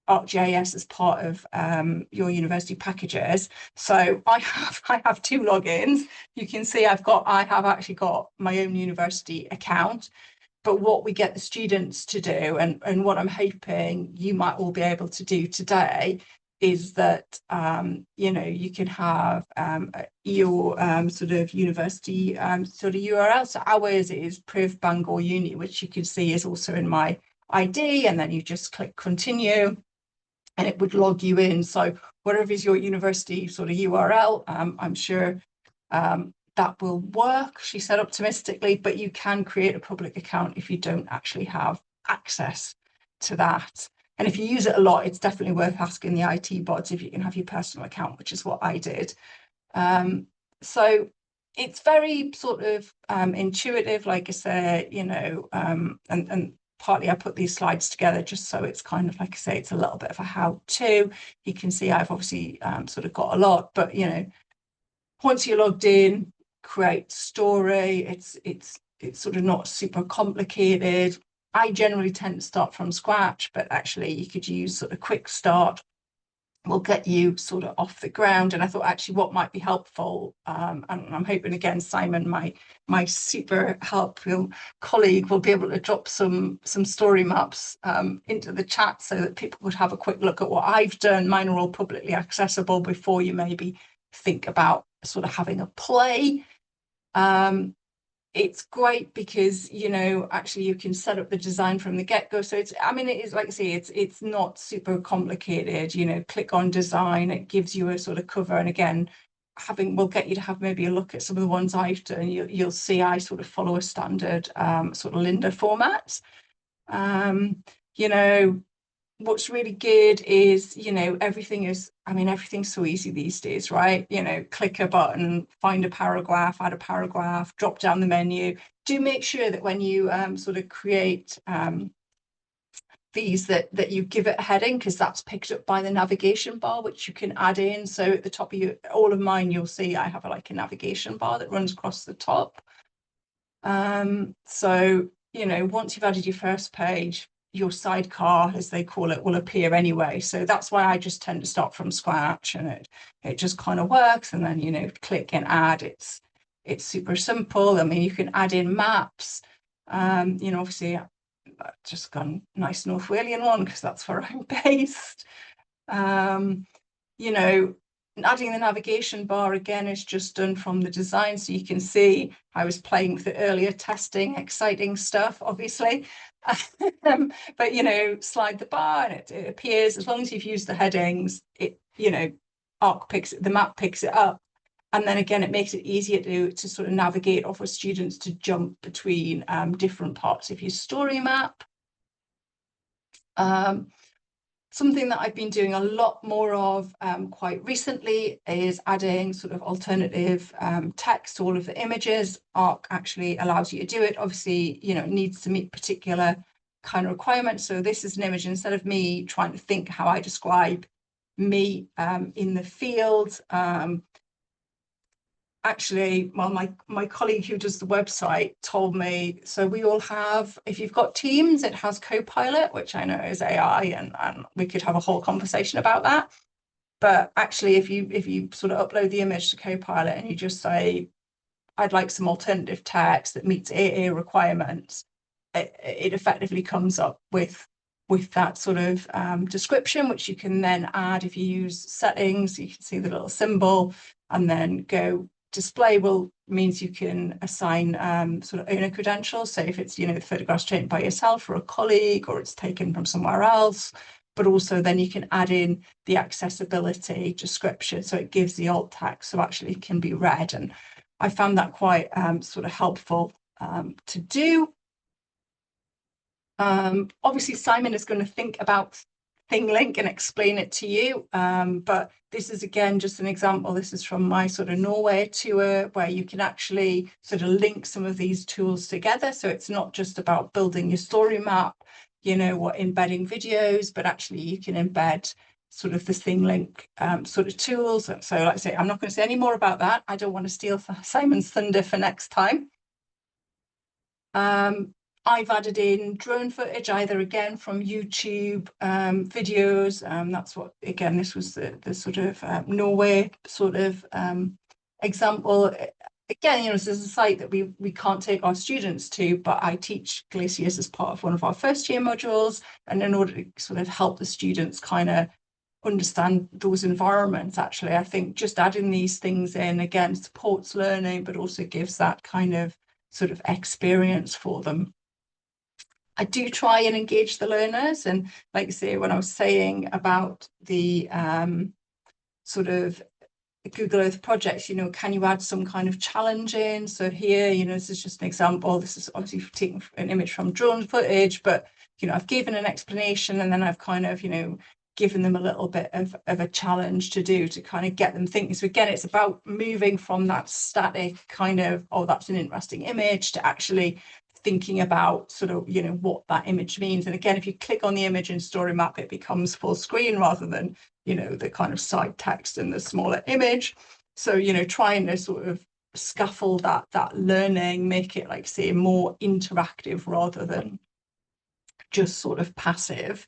ArcGIS as part of your university packages. So I have two logins. You can see I have actually got my own university account. But what we get the students to do, and what I'm hoping you might all be able to do today, is that you can have your sort of university sort of URL. So ours is Priv Bangor Uni, which you can see is also in my ID, and then you just click continue, and it would log you in. So whatever is your university sort of URL, I'm sure that will work, she said optimistically, but you can create a public account if you don't actually have access to that. And if you use it a lot, it's definitely worth asking the IT bots if you can have your personal account, which is what I did. So it's very sort of intuitive, like I say, and partly I put these slides together just so it's kind of, like I say, it's a little bit of a how-to. You can see I've obviously sort of got a lot, but once you're logged in, create story. It's sort of not super complicated. I generally tend to start from scratch, but actually you could use sort of quick start will get you sort of off the ground. And I thought actually what might be helpful, and I'm hoping again Simon, my super helpful colleague, will be able to drop some story maps into the chat so that people would have a quick look at what I've done. Mine are all publicly accessible before you maybe think about sort of having a play. It's great because actually you can set up the design from the get-go. So it is, like I say, it's not super complicated. Click on design, it gives you a sort of cover, and again will get you to have maybe a look at some of the ones I've done. You'll see I sort of follow a standard sort of Lynda format. What's really good is, everything's so easy these days, right? Click a button, find a paragraph, add a paragraph, drop down the menu. Do make sure that when you sort of create these, that you give it a heading, because that's picked up by the navigation bar, which you can add in. So at the top of all of mine, you'll see I have like a navigation bar that runs across the top. So, once you've added your first page, your sidecar, as they call it, will appear anyway. So that's why I just tend to start from scratch, and it just kind of works. And then, click and add. It's super simple. You can add in maps. Obviously I've just gone nice North Walian one because that's where I'm based. Adding the navigation bar again is just done from the design. So you can see I was playing with it earlier, testing, exciting stuff, obviously. But, slide the bar and it appears. As long as you've used the headings, the map picks it up. And then again, it makes it easier to sort of navigate, or for students to jump between different parts of your story map. Something that I've been doing a lot more of quite recently is adding sort of alternative text to all of the images. Arc actually allows you to do it. Obviously, it needs to meet particular kind of requirements. So this is an image, instead of me trying to think how I describe me in the field, actually, well, my colleague who does the website told me, so we all have, if you've got Teams, it has Copilot, which I know is AI, and we could have a whole conversation about that. But actually, if you sort of upload the image to Copilot and you just say, I'd like some alternative text that meets AA requirements, it effectively comes up with that sort of description, which you can then add if you use settings. You can see the little symbol and then go display means you can assign sort of owner credentials. So if it's, the photograph's taken by yourself or a colleague, or it's taken from somewhere else, but also then you can add in the accessibility description. So it gives the alt text, so actually it can be read. And I found that quite sort of helpful to do. Obviously, Simon is going to think about ThingLink and explain it to you. But this is, again, just an example. This is from my sort of Norway tour, where you can actually sort of link some of these tools together. So it's not just about building your story map, or embedding videos, but actually you can embed sort of the ThingLink sort of tools. So like I say, I'm not going to say any more about that. I don't want to steal Simon's thunder for next time. I've added in drone footage, either again from YouTube videos. That's what, again, this was the sort of Norway sort of example. Again, this is a site that we can't take our students to, but I teach glaciers as part of one of our first year modules. And in order to sort of help the students kind of understand those environments, actually, I think just adding these things in, again, supports learning, but also gives that kind of sort of experience for them. I do try and engage the learners. And like I say, when I was saying about the sort of Google Earth projects, can you add some kind of challenge in? So here, this is just an example. This is obviously taking an image from drone footage, but, I've given an explanation, and then I've kind of, given them a little bit of a challenge to do to kind of get them thinking. So again, it's about moving from that static kind of, oh, that's an interesting image, to actually thinking about sort of, what that image means. And again, if you click on the image in StoryMap, it becomes full screen rather than, the kind of side text and the smaller image. So, trying to sort of scaffold that learning, make it, like, say, more interactive rather than just sort of passive.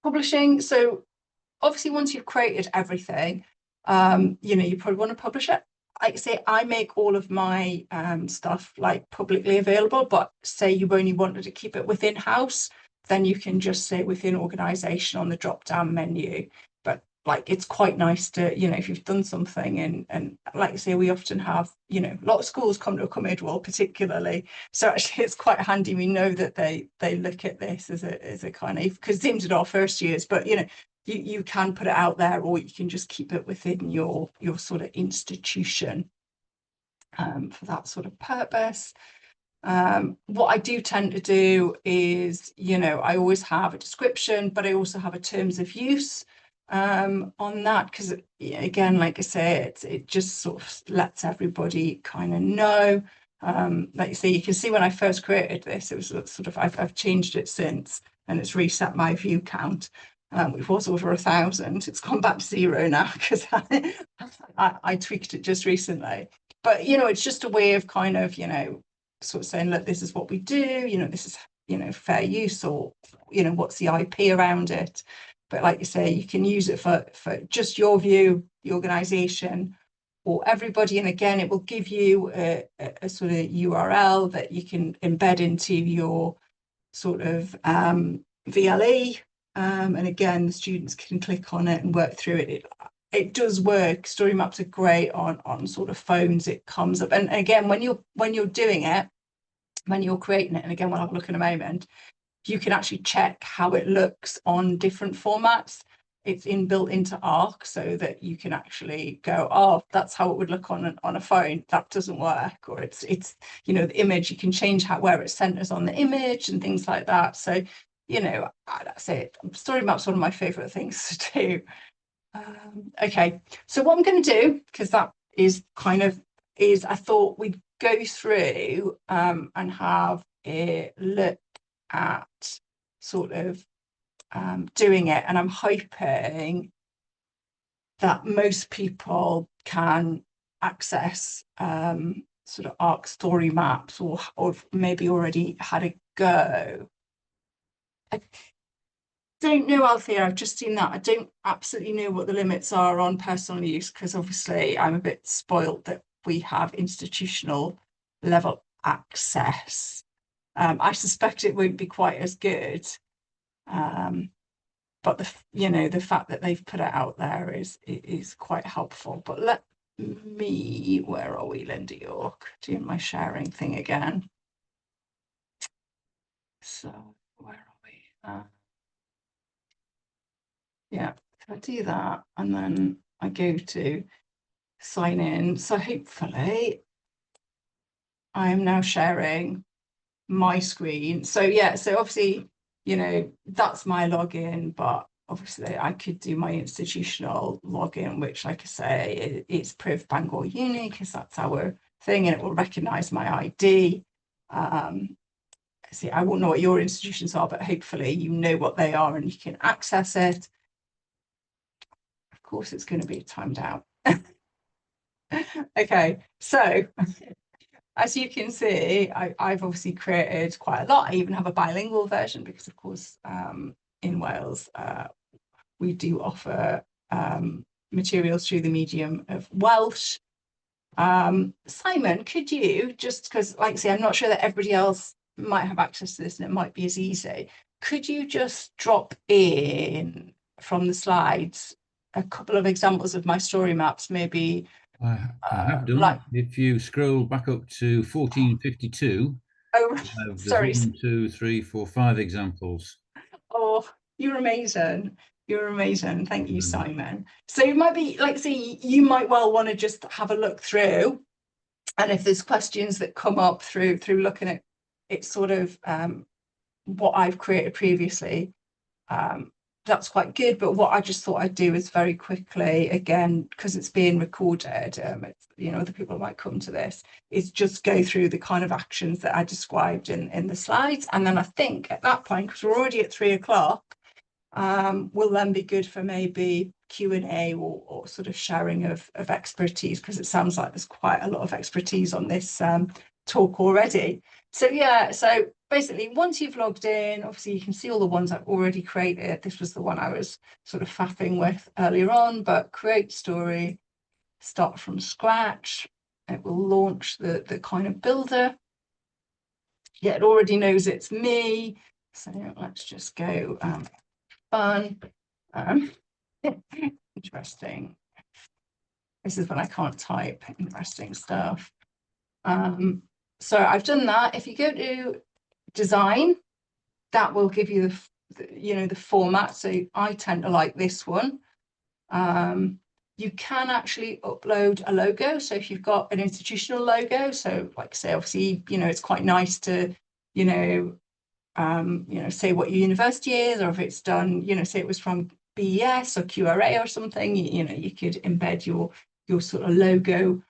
Publishing. So obviously, once you've created everything, you probably want to publish it. Like I say, I make all of my stuff like publicly available, but say you only wanted to keep it within house, then you can just say within organization on the drop down menu. But like, it's quite nice to, if you've done something, and like I say, we often have, a lot of schools come to a Comedwell particularly. So actually it's quite handy. We know that they look at this as a kind of, because Zim did our first years, but you can put it out there, or you can just keep it within your sort of institution for that sort of purpose. What I do tend to do is, I always have a description, but I also have a terms of use on that, because again, like I say, it just sort of lets everybody kind of know. Like you say, you can see when I first created this, it was sort of, I've changed it since, and it's reset my view count. Which was over 1,000. It's gone back to 0 now because I tweaked it just recently. But, it's just a way of kind of, sort of saying, look, this is what we do, this is, fair use, or, what's the IP around it. But like you say, you can use it for just your view, the organisation, or everybody. And again, it will give you a sort of URL that you can embed into your sort of VLE. And again, the students can click on it and work through it. It does work. StoryMaps are great on sort of phones. It comes up, and again, when you're doing it, when you're creating it, and again, we'll have a look in a moment, you can actually check how it looks on different formats. It's inbuilt into Arc, so that you can actually go, oh, that's how it would look on a phone. That doesn't work. Or it's the image, you can change where it centers on the image and things like that. So that's it. StoryMap's one of my favorite things to do. Okay, so what I'm going to do, because that is I thought we'd go through and have a look at sort of doing it, and I'm hoping that most people can access sort of ARC story maps, or maybe already had a go. I don't know, Althea, I've just seen that. I don't absolutely know what the limits are on personal use, because obviously I'm a bit spoiled that we have institutional level access. I suspect it won't be quite as good. But the fact that they've put it out there is quite helpful. But let me, where are we, Lynda Yorke, doing my sharing thing again. So where are we? Yeah, if I do that and then I go to sign in. So hopefully I am now sharing my screen. So yeah, so obviously, that's my login, but obviously I could do my institutional login, which, like I say, is Priv Bangor Uni, because that's our thing, and it will recognize my ID. See, I won't know what your institutions are, but hopefully you know what they are and you can access it. Of course, it's going to be timed out. Okay, so as you can see, I've obviously created quite a lot. I even have a bilingual version because, of course, in Wales, we do offer materials through the medium of Welsh. Simon, could you, just because, like I say, I'm not sure that everybody else might have access to this and it might be as easy, could you just drop in from the slides a couple of examples of my story maps, maybe? I have done. Like, if you scroll back up to 1452, oh, there's sorry. 1, 2, 3, 4, 5 examples. Oh, you're amazing. You're amazing. Thank you, Very much. Simon. So it might be, like, say, you might well want to just have a look through. And if there's questions that come up through looking at it, sort of what I've created previously, that's quite good. But what I just thought I'd do is very quickly, again, because it's being recorded, other people might come to this, is just go through the kind of actions that I described in the slides. And then I think at that point, because we're already at 3 o'clock, will then be good for maybe Q&A or sort of sharing of expertise, because it sounds like there's quite a lot of expertise on this talk already. So yeah, so basically once you've logged in, obviously you can see all the ones I've already created. This was the one I was sort of faffing with earlier on, but create story, start from scratch. It will launch the kind of builder. Yeah, it already knows it's me. So let's just go fun. Interesting. This is when I can't type. Interesting stuff. So I've done that. If you go to design, that will give you the format. So I tend to like this one. You can actually upload a logo. So if you've got an institutional logo, so like say, obviously, it's quite nice to, say what your university is, or if it's done, say it was from BES or QRA or something, you could embed your sort of logo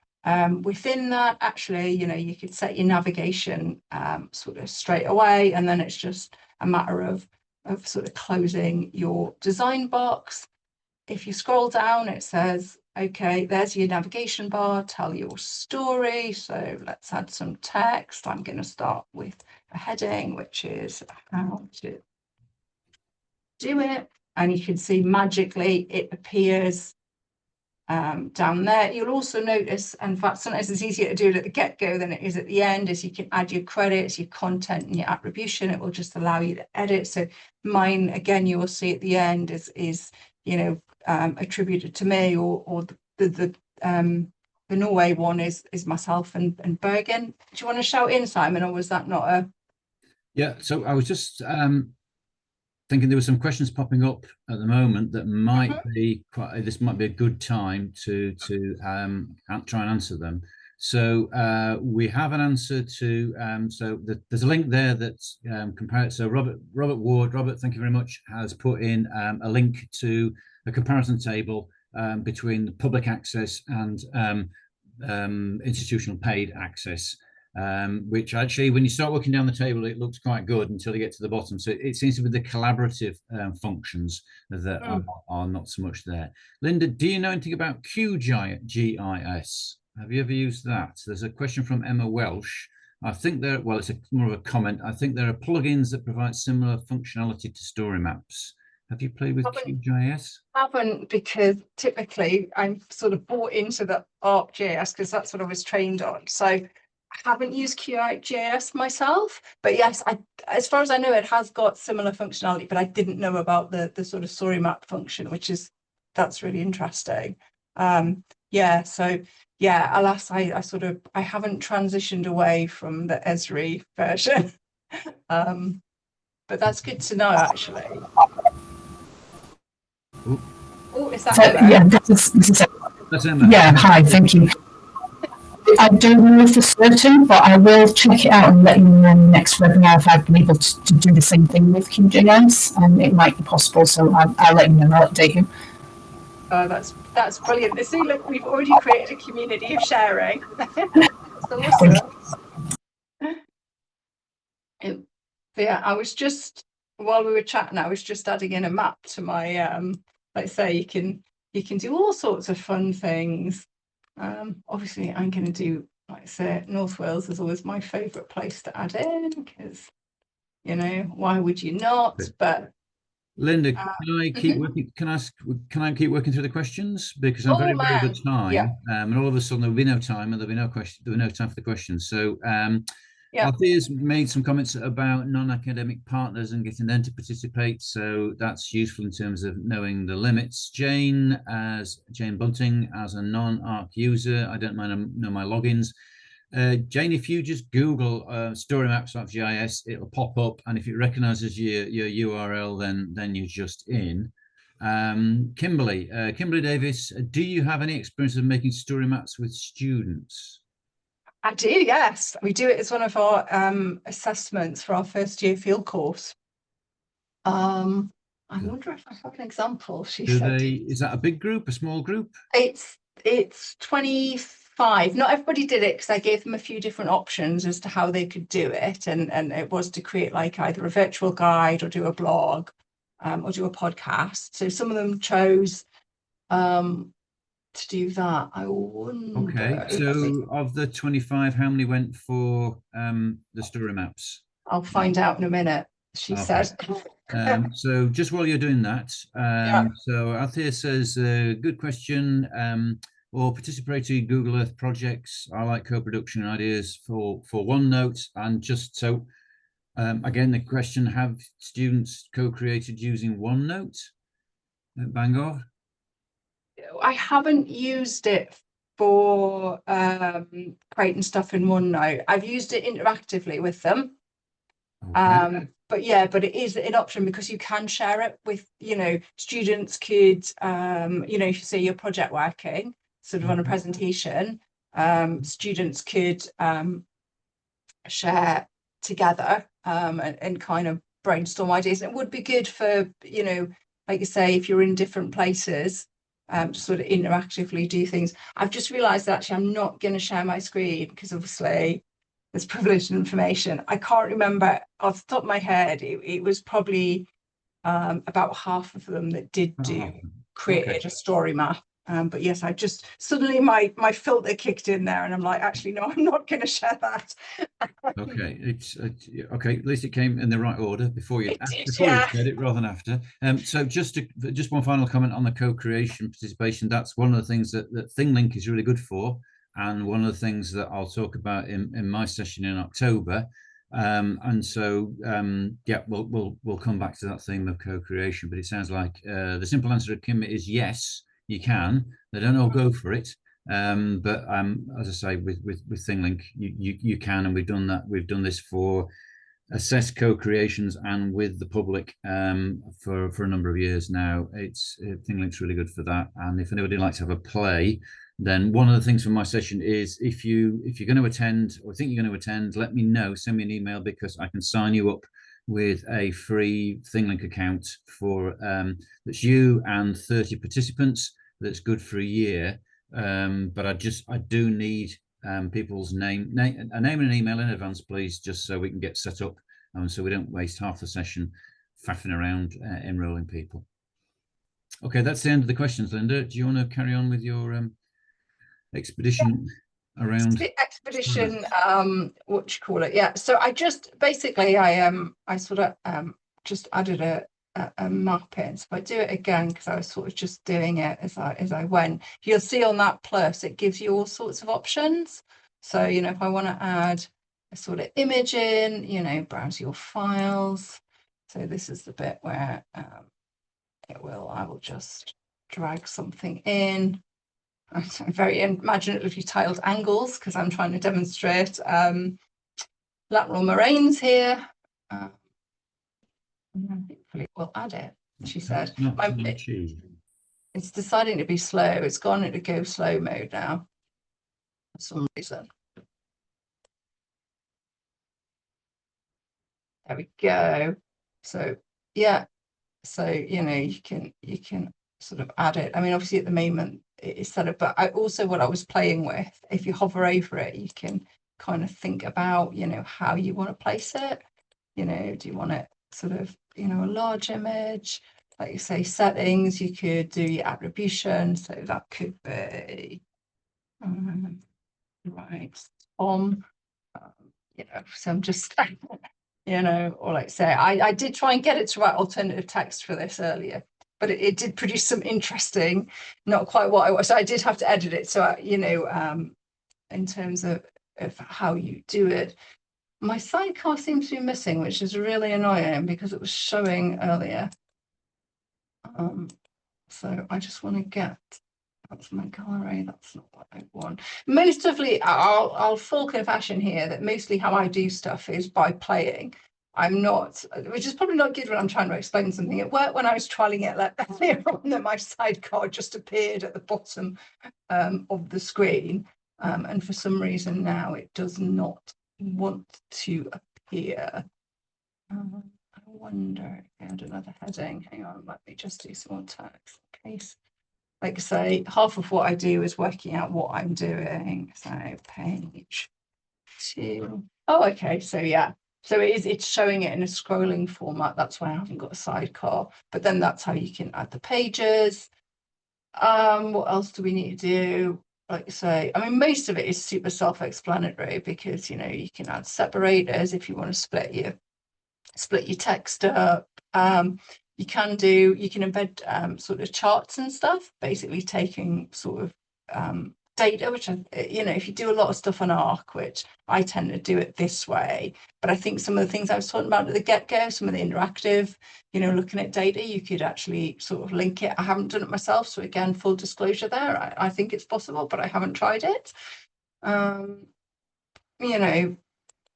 within that. Actually, you could set your navigation sort of straight away, and then it's just a matter of sort of closing your design box. If you scroll down, it says, okay, there's your navigation bar, tell your story. So let's add some text. I'm going to start with a heading, which is how to do it. And you can see magically it appears down there. You'll also notice, in fact, sometimes it's easier to do it at the get-go than it is at the end, as you can add your credits, your content, and your attribution. It will just allow you to edit. So mine, again, you will see at the end is attributed to me, or the Norway one is myself and Bergen. Do you want to shout in, Simon, or was that not a? Yeah, so I was just thinking there were some questions popping up at the moment that might be this might be a good time to try and answer them. So we have an answer to there's a link there that's compared. So Robert Ward, thank you very much, has put in a link to a comparison table between the public access and institutional paid access. which actually, when you start working down the table, it looks quite good until you get to the bottom. So it seems to be the collaborative functions that are not so much there. Lynda, do you know anything about QGIS? Have you ever used that? There's a question from Emma Welsh. I think there, well, it's more of a comment. I think there are plugins that provide similar functionality to StoryMaps. Have you played with QGIS? I haven't, because typically I'm sort of bought into the ArcGIS because that's what I was trained on. So I haven't used QGIS myself, but yes, as far as I know, it has got similar functionality, but I didn't know about the sort of story map function, that's really interesting. Yeah, so yeah, alas, I haven't transitioned away from the Esri version. But that's good to know, actually. Oh, is that Emma? Yeah, this is That's Emma. Yeah, hi, thank you. I don't know for certain, but I will check it out and let you know in the next webinar if I've been able to do the same thing with QGIS, and it might be possible, so I'll let you know, I'll update you. Oh, that's brilliant. See, look, we've already created a community of sharing. That's awesome. Yeah, I was just, while we were chatting, I was just adding in a map to my like I say, you can do all sorts of fun things. Obviously I'm going to do, like I say, North Wales is always my favourite place to add in, because, you know, why would you not? But Lynda, can I keep working? Can I keep working through the questions, because I'm very over time, yeah. And all of a sudden there'll be no time, and there'll be no question. There'll be no time for the questions. So, Yeah. Althea's made some comments about non-academic partners and getting them to participate. So that's useful in terms of knowing the limits. Jane Bunting, as a non-ARC user, I don't mind know my logins. Jane, if you just Google StoryMaps.gis, it'll pop up, and if it recognizes your URL, then you're just in. Kimberly Davis, do you have any experience of making story maps with students? I do, yes. We do it as one of our assessments for our first year field course. I wonder if I have an example. Is that a big group, a small group? It's 25. Not everybody did it, because I gave them a few different options as to how they could do it, and it was to create like either a virtual guide or do a blog, or do a podcast. So some of them chose to do that. I wonder. Okay, so of the 25, how many went for the story maps? I'll find out in a minute, she said. So just while you're doing that, so Althea says, good question. Or participatory Google Earth projects. I like co-production ideas for OneNote. And just so, again, the question, have students co-created using OneNote at Bangor? I haven't used it for creating stuff in OneNote. I've used it interactively with them. Okay. But it is an option, because you can share it with, you know, students could, you know, if you say you're project working sort of on a presentation, students could share together and kind of brainstorm ideas. It would be good for, you know, like you say, if you're in different places, to sort of interactively do things. I've just realized that actually I'm not going to share my screen, because obviously there's privileged information. I can't remember off the top of my head. It was probably about half of them that did created a story map. But yes, I just suddenly my filter kicked in there, and I'm like, actually, no, I'm not going to share that. Okay, it's okay. At least it came in the right order before you said it rather than after. So just one final comment on the co-creation participation. That's one of the things that ThingLink is really good for, and one of the things that I'll talk about in my session in October. And so yeah, we'll come back to that theme of co-creation. But it sounds like the simple answer to Kim is yes, you can. They don't all go for it. But as I say, with ThingLink, you can, and we've done that. We've done this for assess co-creations and with the public for a number of years now. ThingLink's really good for that. And if anybody likes to have a play, then one of the things from my session is, if you're going to attend or think you're going to attend, let me know. Send me an email, because I can sign you up with a free ThingLink account for that's you and 30 participants. That's good for a year. But I do need people's a name and an email in advance, please, just so we can get set up, so we don't waste half the session faffing around enrolling people. Okay, that's the end of the questions. Lynda, do you want to carry on with your expedition around? Expedition, what do you call it? Yeah, so I just basically I sort of just added a map in. So if I do it again, because I was sort of just doing it as I went, you'll see on that plus it gives you all sorts of options. So, you know, if I want to add a sort of image in, you know, browse your files. So this is the bit where I will just drag something in. I'm very imaginatively tiled angles because I'm trying to demonstrate lateral moraines here. Hopefully we'll add it, she said. It's deciding to be slow. It's gone into go slow mode now for some reason. There we go. So yeah, so you know, you can sort of add it. I mean, obviously at the moment it is set up, but what I was playing with, if you hover over it, you can kind of think about, you know, how you want to place it. You know, do you want it sort of, you know, a large image? Like you say, settings, you could do your attribution. So that could be, right, you know, so I'm just, you know, or like say, I did try and get it to write alternative text for this earlier, but it did produce some interesting, not quite what I was. So I did have to edit it. So, you know, in terms of how you do it, my sidecar seems to be missing, which is really annoying because it was showing earlier. So I just want to get, that's my gallery, that's not what I want. I'll full confession here that mostly how I do stuff is by playing. I'm not, which is probably not good when I'm trying to explain something. It worked when I was trialing it earlier on, that my sidecar just appeared at the bottom of the screen. And for some reason now it does not want to appear. I wonder if I had another heading. Hang on, let me just do some more text in case. Like I say, half of what I do is working out what I'm doing. So page 2. Oh, okay. So yeah. So it's showing it in a scrolling format. That's why I haven't got a sidecar. But then that's how you can add the pages. What else do we need to do? Like I say, I mean, most of it is super self-explanatory because, you know, you can add separators if you want to split your text up. You can embed sort of charts and stuff, basically taking sort of data, which you know, if you do a lot of stuff on Arc, which I tend to do it this way, but I think some of the things I was talking about at the get-go, some of the interactive, you know, looking at data, you could actually sort of link it. I haven't done it myself, so again, full disclosure there, I think it's possible, but I haven't tried it. You know,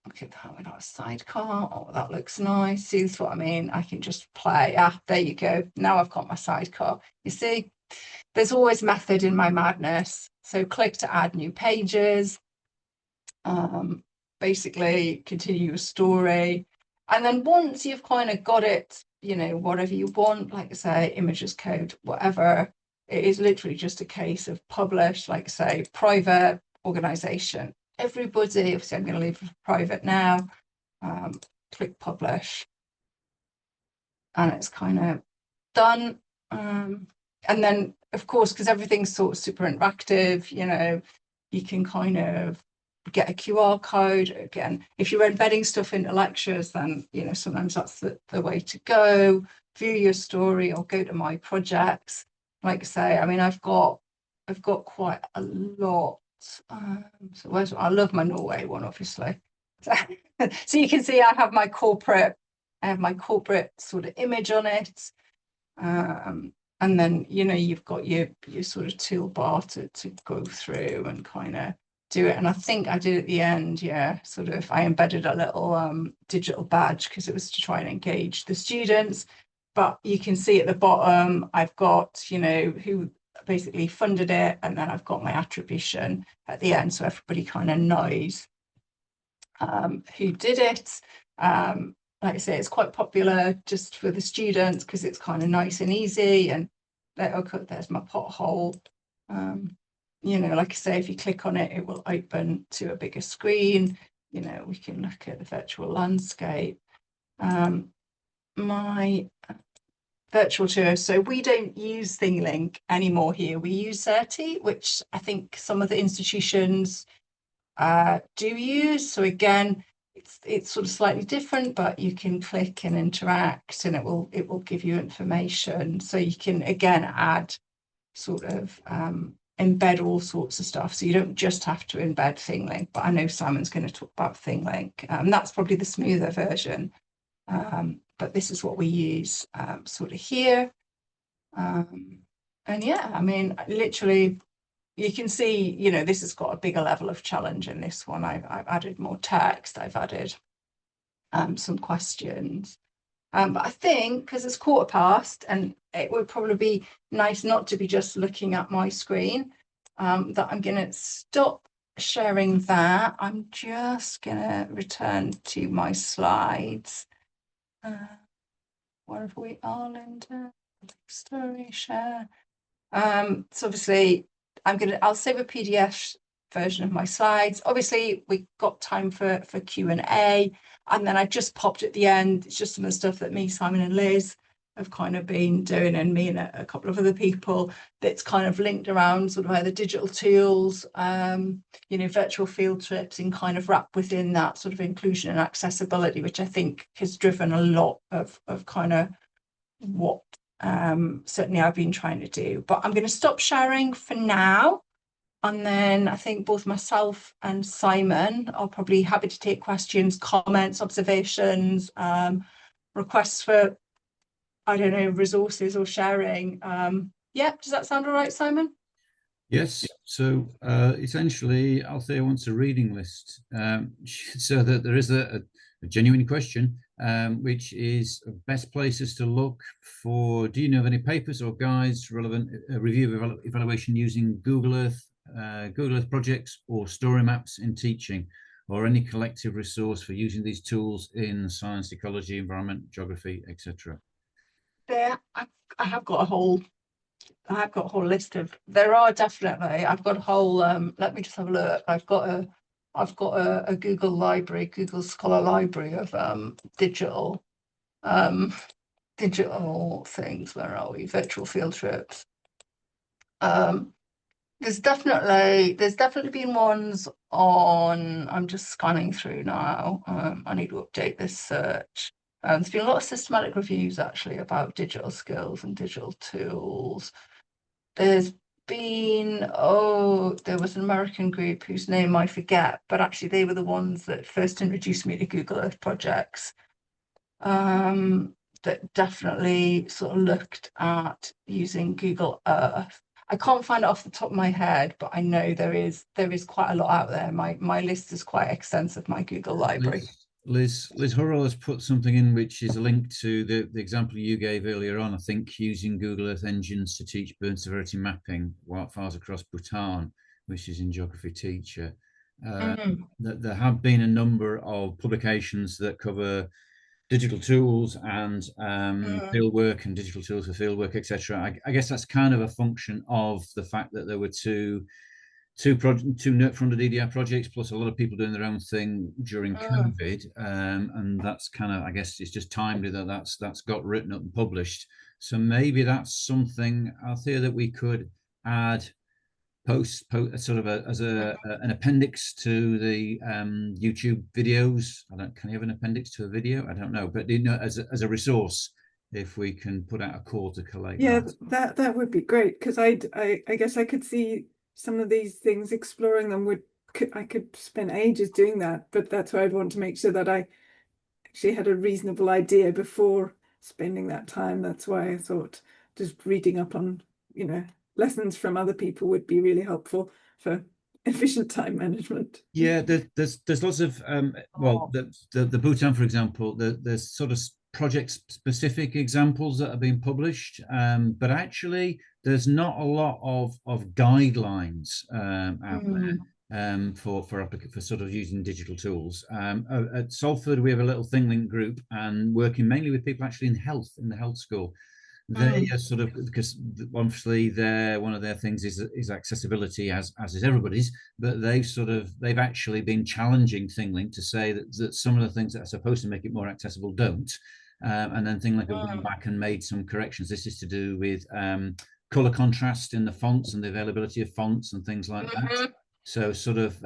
look at that, we've got a sidecar. Oh, that looks nice. See what I mean? I can just play. There you go. Now I've got my sidecar. You see, there's always method in my madness. So click to add new pages. Basically, continue your story. And then once you've kind of got it, you know, whatever you want, like I say, images, code, whatever, it is literally just a case of publish, like I say, private organization. Everybody, obviously I'm going to leave it private now, click publish, and it's kind of done. And then of course, because everything's sort of super interactive, you know, you can kind of get a QR code. Again, if you're embedding stuff into lectures, then, you know, sometimes that's the way to go. View your story or go to my projects. Like I say, I mean, I've got quite a lot. So I love my Norway one, obviously. So you can see I have my corporate sort of image on it. And then, you know, you've got your sort of toolbar to go through and kind of do it. And I think I did at the end, yeah, sort of, I embedded a little digital badge because it was to try and engage the students. But you can see at the bottom, I've got, you know, who basically funded it, and then I've got my attribution at the end, so everybody kind of knows who did it. Like I say, it's quite popular just for the students because it's kind of nice and easy. And there's my pothole. you know, like I say, if you click on it, it will open to a bigger screen. You know, we can look at the virtual landscape. My virtual tour. So we don't use ThingLink anymore here. We use Certi, which I think some of the institutions do use. So again, it's sort of slightly different, but you can click and interact, and it will give you information. So you can again add sort of embed all sorts of stuff. So you don't just have to embed ThingLink, but I know Simon's going to talk about ThingLink. That's probably the smoother version. But this is what we use sort of here. And yeah, I mean, literally, you can see, you know, this has got a bigger level of challenge in this one. I've added more text, I've added some questions. But I think because it's 1:15 and it would probably be nice not to be just looking at my screen, that I'm going to stop sharing that. I'm just going to return to my slides. Wherever we are, Lynda, story share. So obviously I'll save a PDF version of my slides. Obviously we got time for Q&A, and then I just popped at the end, it's just some of the stuff that me, Simon and Liz have kind of been doing, and me and a couple of other people, that's kind of linked around sort of either digital tools, you know, virtual field trips, and kind of wrap within that sort of inclusion and accessibility, which I think has driven a lot of kind of what certainly I've been trying to do. But I'm going to stop sharing for now, and then I think both myself and Simon are probably happy to take questions, comments, observations, requests for, I don't know, resources or sharing. Yeah, does that sound all right, Simon? Yes. So essentially, Althea wants a reading list, so that there is a genuine question, which is best places to look for. Do you know of any papers or guides relevant review evaluation using Google Earth projects or StoryMaps in teaching, or any collective resource for using these tools in science, ecology, environment, geography, etc.? There, I have got a whole list of, there are definitely, I've got a whole, let me just have a look. I've got a Google library, Google Scholar library of digital things. Where are we? Virtual field trips. There's definitely been ones on, I'm just scanning through now. I need to update this search. There's been a lot of systematic reviews actually about digital skills and digital tools. There's been, there was an American group whose name I forget, but actually they were the ones that first introduced me to Google Earth projects. That definitely sort of looked at using Google Earth. I can't find it off the top of my head, but I know there is quite a lot out there. My list is quite extensive, my Google library. Liz Hurrell has put something in which is a link to the example you gave earlier on, I think, using Google Earth engines to teach burn severity mapping wildfires across Bhutan, which is in Geography Teacher. There have been a number of publications that cover digital tools and fieldwork, and digital tools for fieldwork, etc. I guess that's kind of a function of the fact that there were two NERC-funded EDI projects, plus a lot of people doing their own thing during COVID, and that's kind of, I guess, it's just timely that that's got written up and published. So maybe that's something, Althea, that we could add post sort of an appendix to the YouTube videos. Can you have an appendix to a video? I don't know, but you know, as a resource, if we can put out a call to collate. Yeah, that would be great, because I guess I could see some of these things, exploring them I could spend ages doing that, but that's why I'd want to make sure that I actually had a reasonable idea before spending that time. That's why I thought just reading up on, you know, lessons from other people would be really helpful for efficient time management. Yeah, there's lots of well, the Bhutan, for example, there's sort of project specific examples that have been published, but actually there's not a lot of guidelines out there for sort of using digital tools. At Salford we have a little ThingLink group, and working mainly with people actually in the health school, They are sort of, because obviously one of their things is accessibility, as is everybody's, but they've actually been challenging ThingLink to say that some of the things that are supposed to make it more accessible don't. And then ThingLink have gone back and made some corrections. This is to do with color contrast in the fonts and the availability of fonts and things like that. So sort of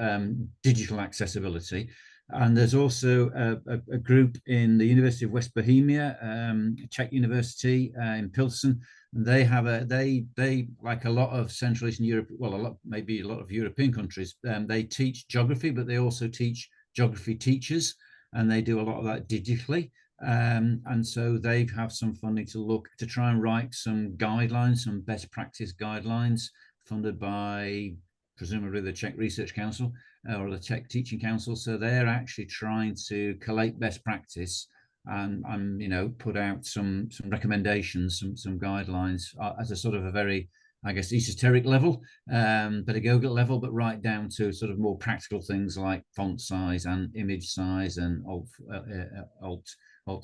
digital accessibility. And there's also a group in the University of West Bohemia, Czech University in Pilsen. And they have they like a lot of Central Eastern Europe, well, maybe a lot of European countries. They teach geography, but they also teach geography teachers, and they do a lot of that digitally. And so they have some funding to try and write some guidelines, some best practice guidelines, funded by presumably the Czech Research Council or the Czech Teaching Council. So they're actually trying to collate best practice and put out some recommendations, some guidelines as a sort of a very, I guess, esoteric level, pedagogical level, but right down to sort of more practical things like font size and image size and alt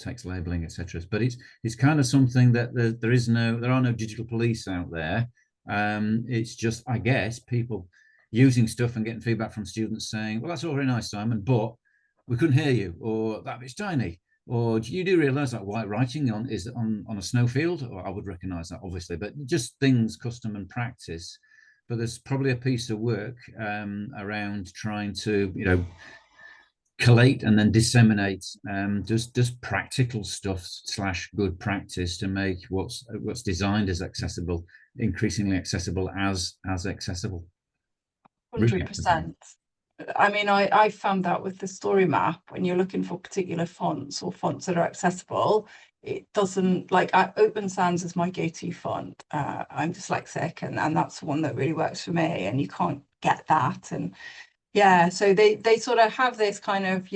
text labeling, etc. But it's kind of something that there are no digital police out there. It's just, I guess, people using stuff and getting feedback from students saying, well, that's all very nice, Simon, but we couldn't hear you, or that bit's tiny, or you do realize that white writing is on a snowfield, or I would recognize that obviously, but just things, custom and practice. But there's probably a piece of work around trying to, collate and then disseminate just practical stuff / good practice to make what's designed as accessible, increasingly accessible as accessible. 100%. I mean, I found that with the StoryMap, when you're looking for particular fonts or fonts that are accessible, it doesn't, like, Open Sans is my go-to font. I'm dyslexic, and that's the one that really works for me, and you can't get that. And yeah, so they sort of have this kind of,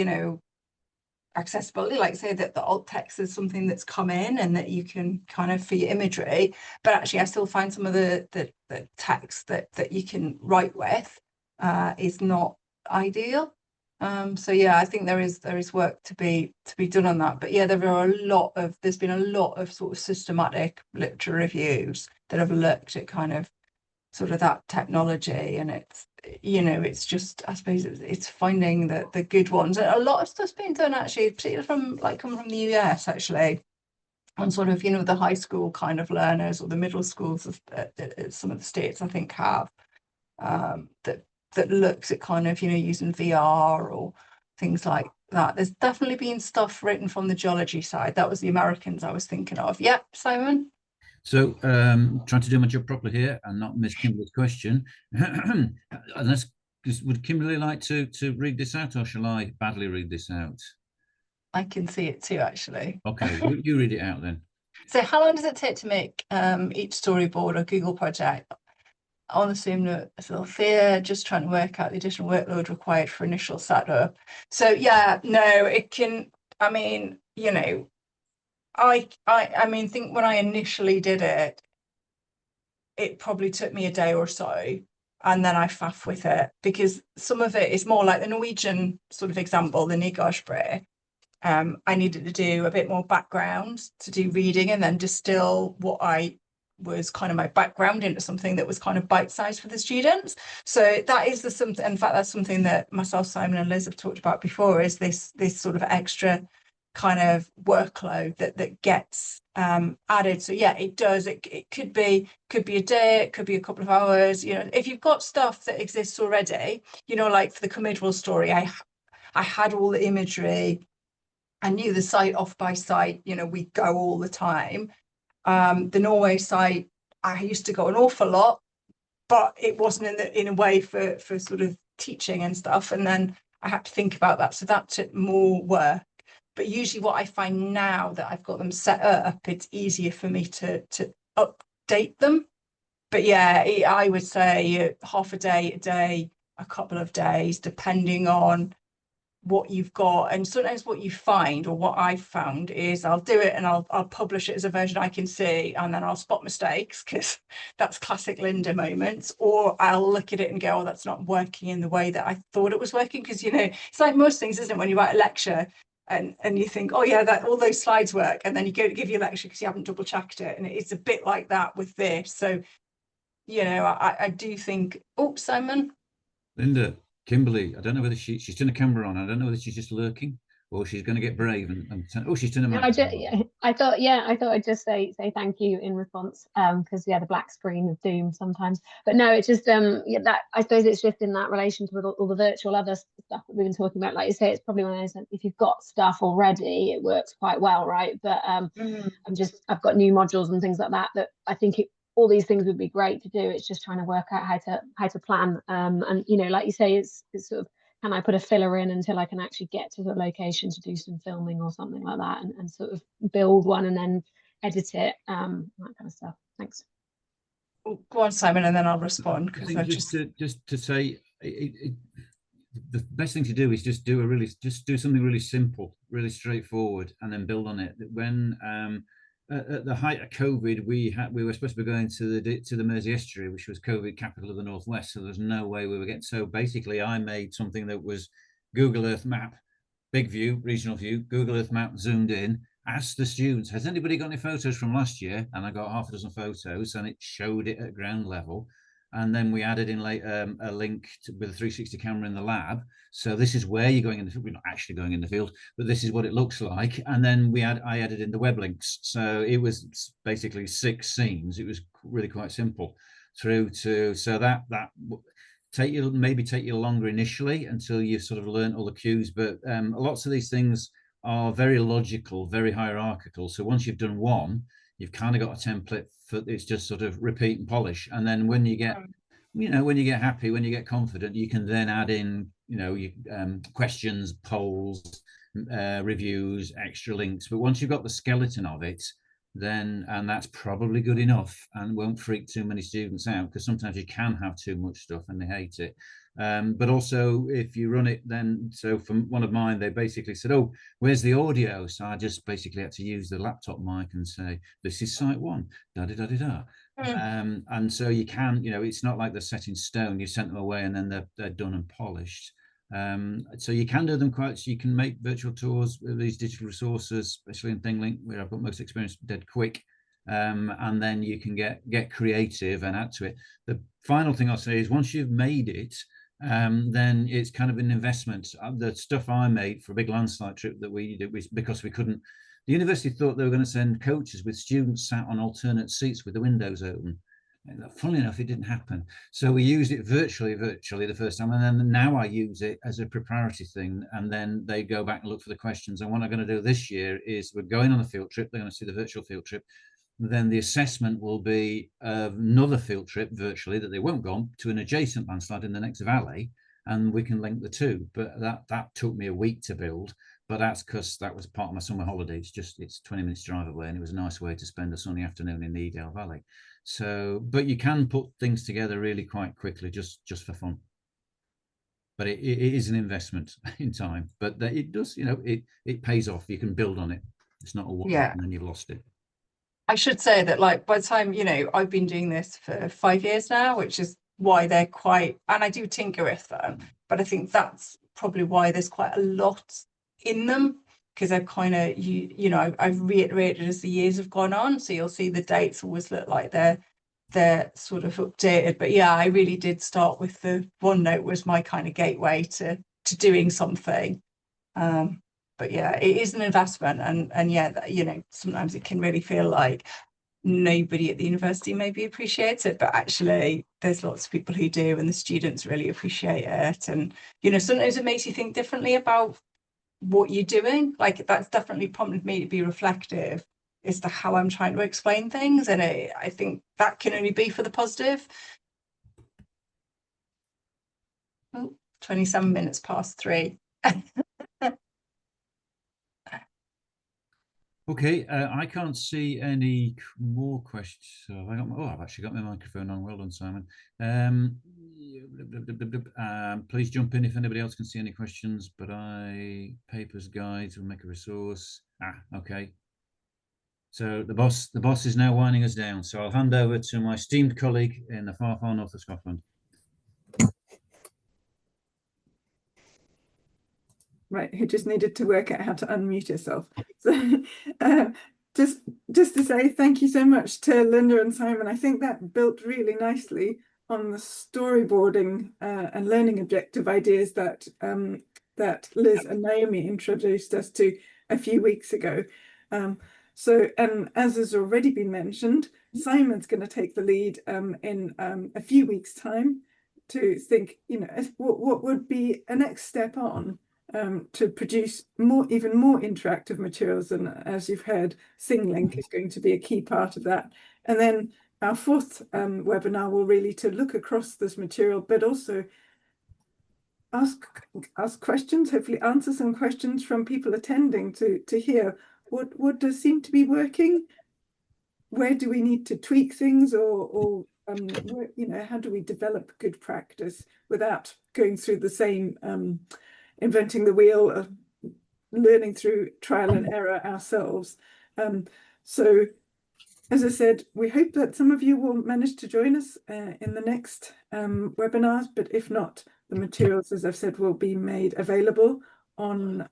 accessibility, like say that the alt text is something that's come in and that you can kind of for your imagery, but actually I still find some of the text that you can write with is not ideal. So yeah, I think there is work to be done on that. But yeah, there's been a lot of sort of systematic literature reviews that have looked at kind of sort of that technology, and it's just, I suppose it's finding the good ones. And a lot of stuff's been done actually, particularly coming from the US actually, on sort of the high school kind of learners, or the middle schools some of the states I think have that looks at kind of using VR or things like that. There's definitely been stuff written from the geology side. That was the Americans I was thinking of. Yeah, Simon. So trying to do my job properly here and not miss Kimberly's question. Would Kimberly like to read this out, or shall I badly read this out? I can see it too, actually. Okay, you read it out then. So how long does it take to make each storyboard or Google project? On the same note as Althea, just trying to work out the additional workload required for initial setup. So yeah, no, it can, I mean, I mean, think when I initially did it, it probably took me a day or so, and then I faff with it, because some of it is more like the Norwegian sort of example, the Nygaardsbre. I needed to do a bit more background to do reading, and then distill what I was kind of my background into something that was kind of bite-sized for the students. So that is something, in fact, that's something that myself, Simon and Liz have talked about before, is this sort of extra kind of workload that gets added. So yeah, it does. It could be a day, it could be a couple of hours. If you've got stuff that exists already, like for the Comidwell story, I had all the imagery. I knew the site off by site. We go all the time. The Norway site, I used to go an awful lot, but it wasn't in a way for sort of teaching and stuff. And then I had to think about that. So that took more work. But usually what I find now that I've got them set up, it's easier for me to update them. But yeah, I would say half a day, a couple of days, depending on what you've got. And sometimes what you find, or what I've found, is I'll do it and I'll publish it as a version I can see, and then I'll spot mistakes, because that's classic Lynda moments. Or I'll look at it and go, oh, that's not working in the way that I thought it was working. Because it's like most things, isn't it? When you write a lecture, and you think, oh yeah, that all those slides work, and then you go to give your lecture because you haven't double checked it, and it's a bit like that with this. So, you know, I do think, oh, Simon. Lynda, Kimberly, I don't know whether she's turned a camera on. I don't know whether she's just lurking or she's going to get brave and oh, she's turned a No, microphone I thought I'd just say thank you in response, because the black screen of doom sometimes. But no, it's just yeah, that I suppose it's just in that relation to all the virtual other stuff that we've been talking about. Like you say, it's probably one of those, if you've got stuff already, it works quite well, right? But I've got new modules and things like that I think all these things would be great to do. It's just trying to work out how to plan. And you know, like you say, it's sort of, can I put a filler in until I can actually get to the location to do some filming or something like that, and sort of build one and then edit it, that kind of stuff. Thanks. Go on, Simon, and then I'll respond, because I just to say the best thing to do is just do something really simple, really straightforward, and then build on it. When at the height of COVID, we were supposed to be going to the Mersey Estuary, which was COVID capital of the Northwest. So there's no way we were getting. So basically, I made something that was Google Earth map, big view, regional view, Google Earth map zoomed in. Asked the students, has anybody got any photos from last year? And I got half a dozen photos, and it showed it at ground level. And then we added in a link with a 360 camera in the lab. So this is where you're going in the field. We're not actually going in the field, but this is what it looks like. And then I added in the web links. So it was basically 6 scenes. It was really quite simple through to, so that maybe take you longer initially until you've sort of learned all the cues. But lots of these things are very logical, very hierarchical. So once you've done one, you've kind of got a template for it's just sort of repeat and polish. And then when you get, when you get happy, when you get confident, you can then add in, questions, polls, reviews, extra links. But once you've got the skeleton of it, then, and that's probably good enough and won't freak too many students out, because sometimes you can have too much stuff and they hate it. But also if you run it, then, so from one of mine, they basically said, oh, where's the audio? So I just basically had to use the laptop mic and say, this is site 1, da-da-da-da-da. And so you can, it's not like they're set in stone. You sent them away and then they're done and polished. So you can do them so you can make virtual tours with these digital resources, especially in ThingLink, where I've got most experience, dead quick. And then you can get creative and add to it. The final thing I'll say is once you've made it, then it's kind of an investment. The stuff I made for a big landslide trip that we did was because we couldn't, the university thought they were going to send coaches with students sat on alternate seats with the windows open. And funnily enough, it didn't happen. So we used it virtually the first time. And then now I use it as a preparatory thing. And then they go back and look for the questions. And what I'm going to do this year is we're going on a field trip. They're going to see the virtual field trip. Then the assessment will be another field trip virtually that they won't go on to an adjacent landslide in the next valley, and we can link the two. But that took me a week to build, but that's because that was part of my summer holiday. It's 20 minutes drive away, and it was a nice way to spend a sunny afternoon in the Edale Valley. So, but you can put things together really quite quickly, just for fun. But it is an investment in time, but it does, it pays off. You can build on it. It's not a one and then you've lost it. I should say that, like, by the time, I've been doing this for 5 years now, which is why they're quite, and I do tinker with them, but I think that's probably why there's quite a lot in them, because I've kind of, I've reiterated as the years have gone on. So you'll see the dates always look like they're sort of updated. But yeah, I really did start with the OneNote was my kind of gateway to doing something. But yeah, it is an investment, and yeah, sometimes it can really feel like nobody at the university maybe appreciates it, but actually there's lots of people who do, and the students really appreciate it. And sometimes it makes you think differently about what you're doing. Like, that's definitely prompted me to be reflective as to how I'm trying to explain things, and I think that can only be for the positive. 27 minutes past 3. Okay, I can't see any more questions. So I've actually got my microphone on. Well done, Simon. Please jump in if anybody else can see any questions. But papers, guides, will make a resource. Okay. So the boss is now winding us down. So I'll hand over to my esteemed colleague in the far north of Scotland. Right, who just needed to work out how to unmute herself. So just to say thank you so much to Lynda and Simon. I think that built really nicely on the storyboarding and learning objective ideas that that Liz and Naomi introduced us to a few weeks ago. So, and as has already been mentioned, Simon's going to take the lead in a few weeks' time to think, you know, what would be a next step on to produce even more interactive materials. And as you've heard, ThingLink is going to be a key part of that. And then our fourth webinar will really to look across this material, but also ask questions, hopefully answer some questions from people attending to hear what does seem to be working, where do we need to tweak things, or where, you know, how do we develop good practice without going through the same inventing the wheel, learning through trial and error ourselves. So as I said, we hope that some of you will manage to join us in the next webinars, but if not, the materials, as I've said, will be made available on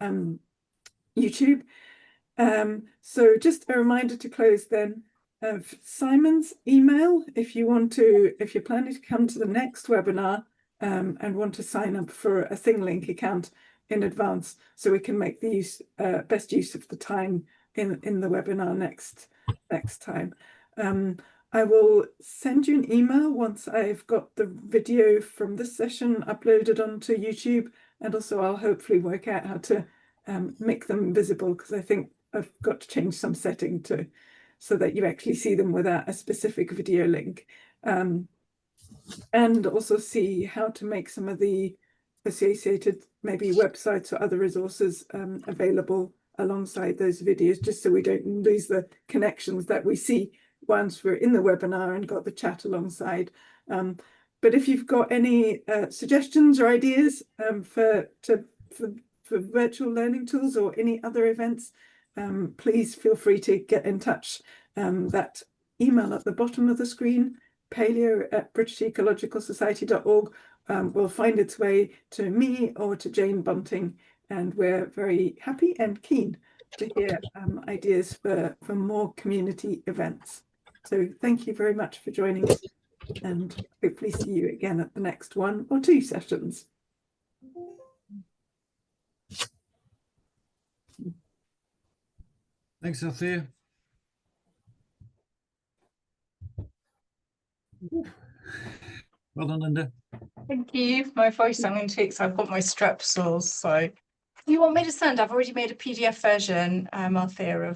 YouTube. So just a reminder to close then of Simon's email if you're planning to come to the next webinar and want to sign up for a ThingLink account in advance, so we can make the best use of the time in the webinar next time. I will send you an email once I've got the video from this session uploaded onto YouTube, and also I'll hopefully work out how to make them visible, because I think I've got to change some setting so that you actually see them without a specific video link, and also see how to make some of the associated maybe websites or other resources available alongside those videos, just so we don't lose the connections that we see once we're in the webinar and got the chat alongside. But if you've got any suggestions or ideas for virtual learning tools or any other events, please feel free to get in touch. That email at the bottom of the screen, paleo@britishecological.org, will find its way to me or to Jane Bunting, and we're very happy and keen to hear ideas for more community events. So thank you very much for joining us, and hopefully see you again at the next 1 or 2 sessions. Thanks, Althea. Well done, Lynda. Thank you. My voice sounding too, because I've got my strep sores. So, if you want me to send, I've already made a PDF version, Althea, of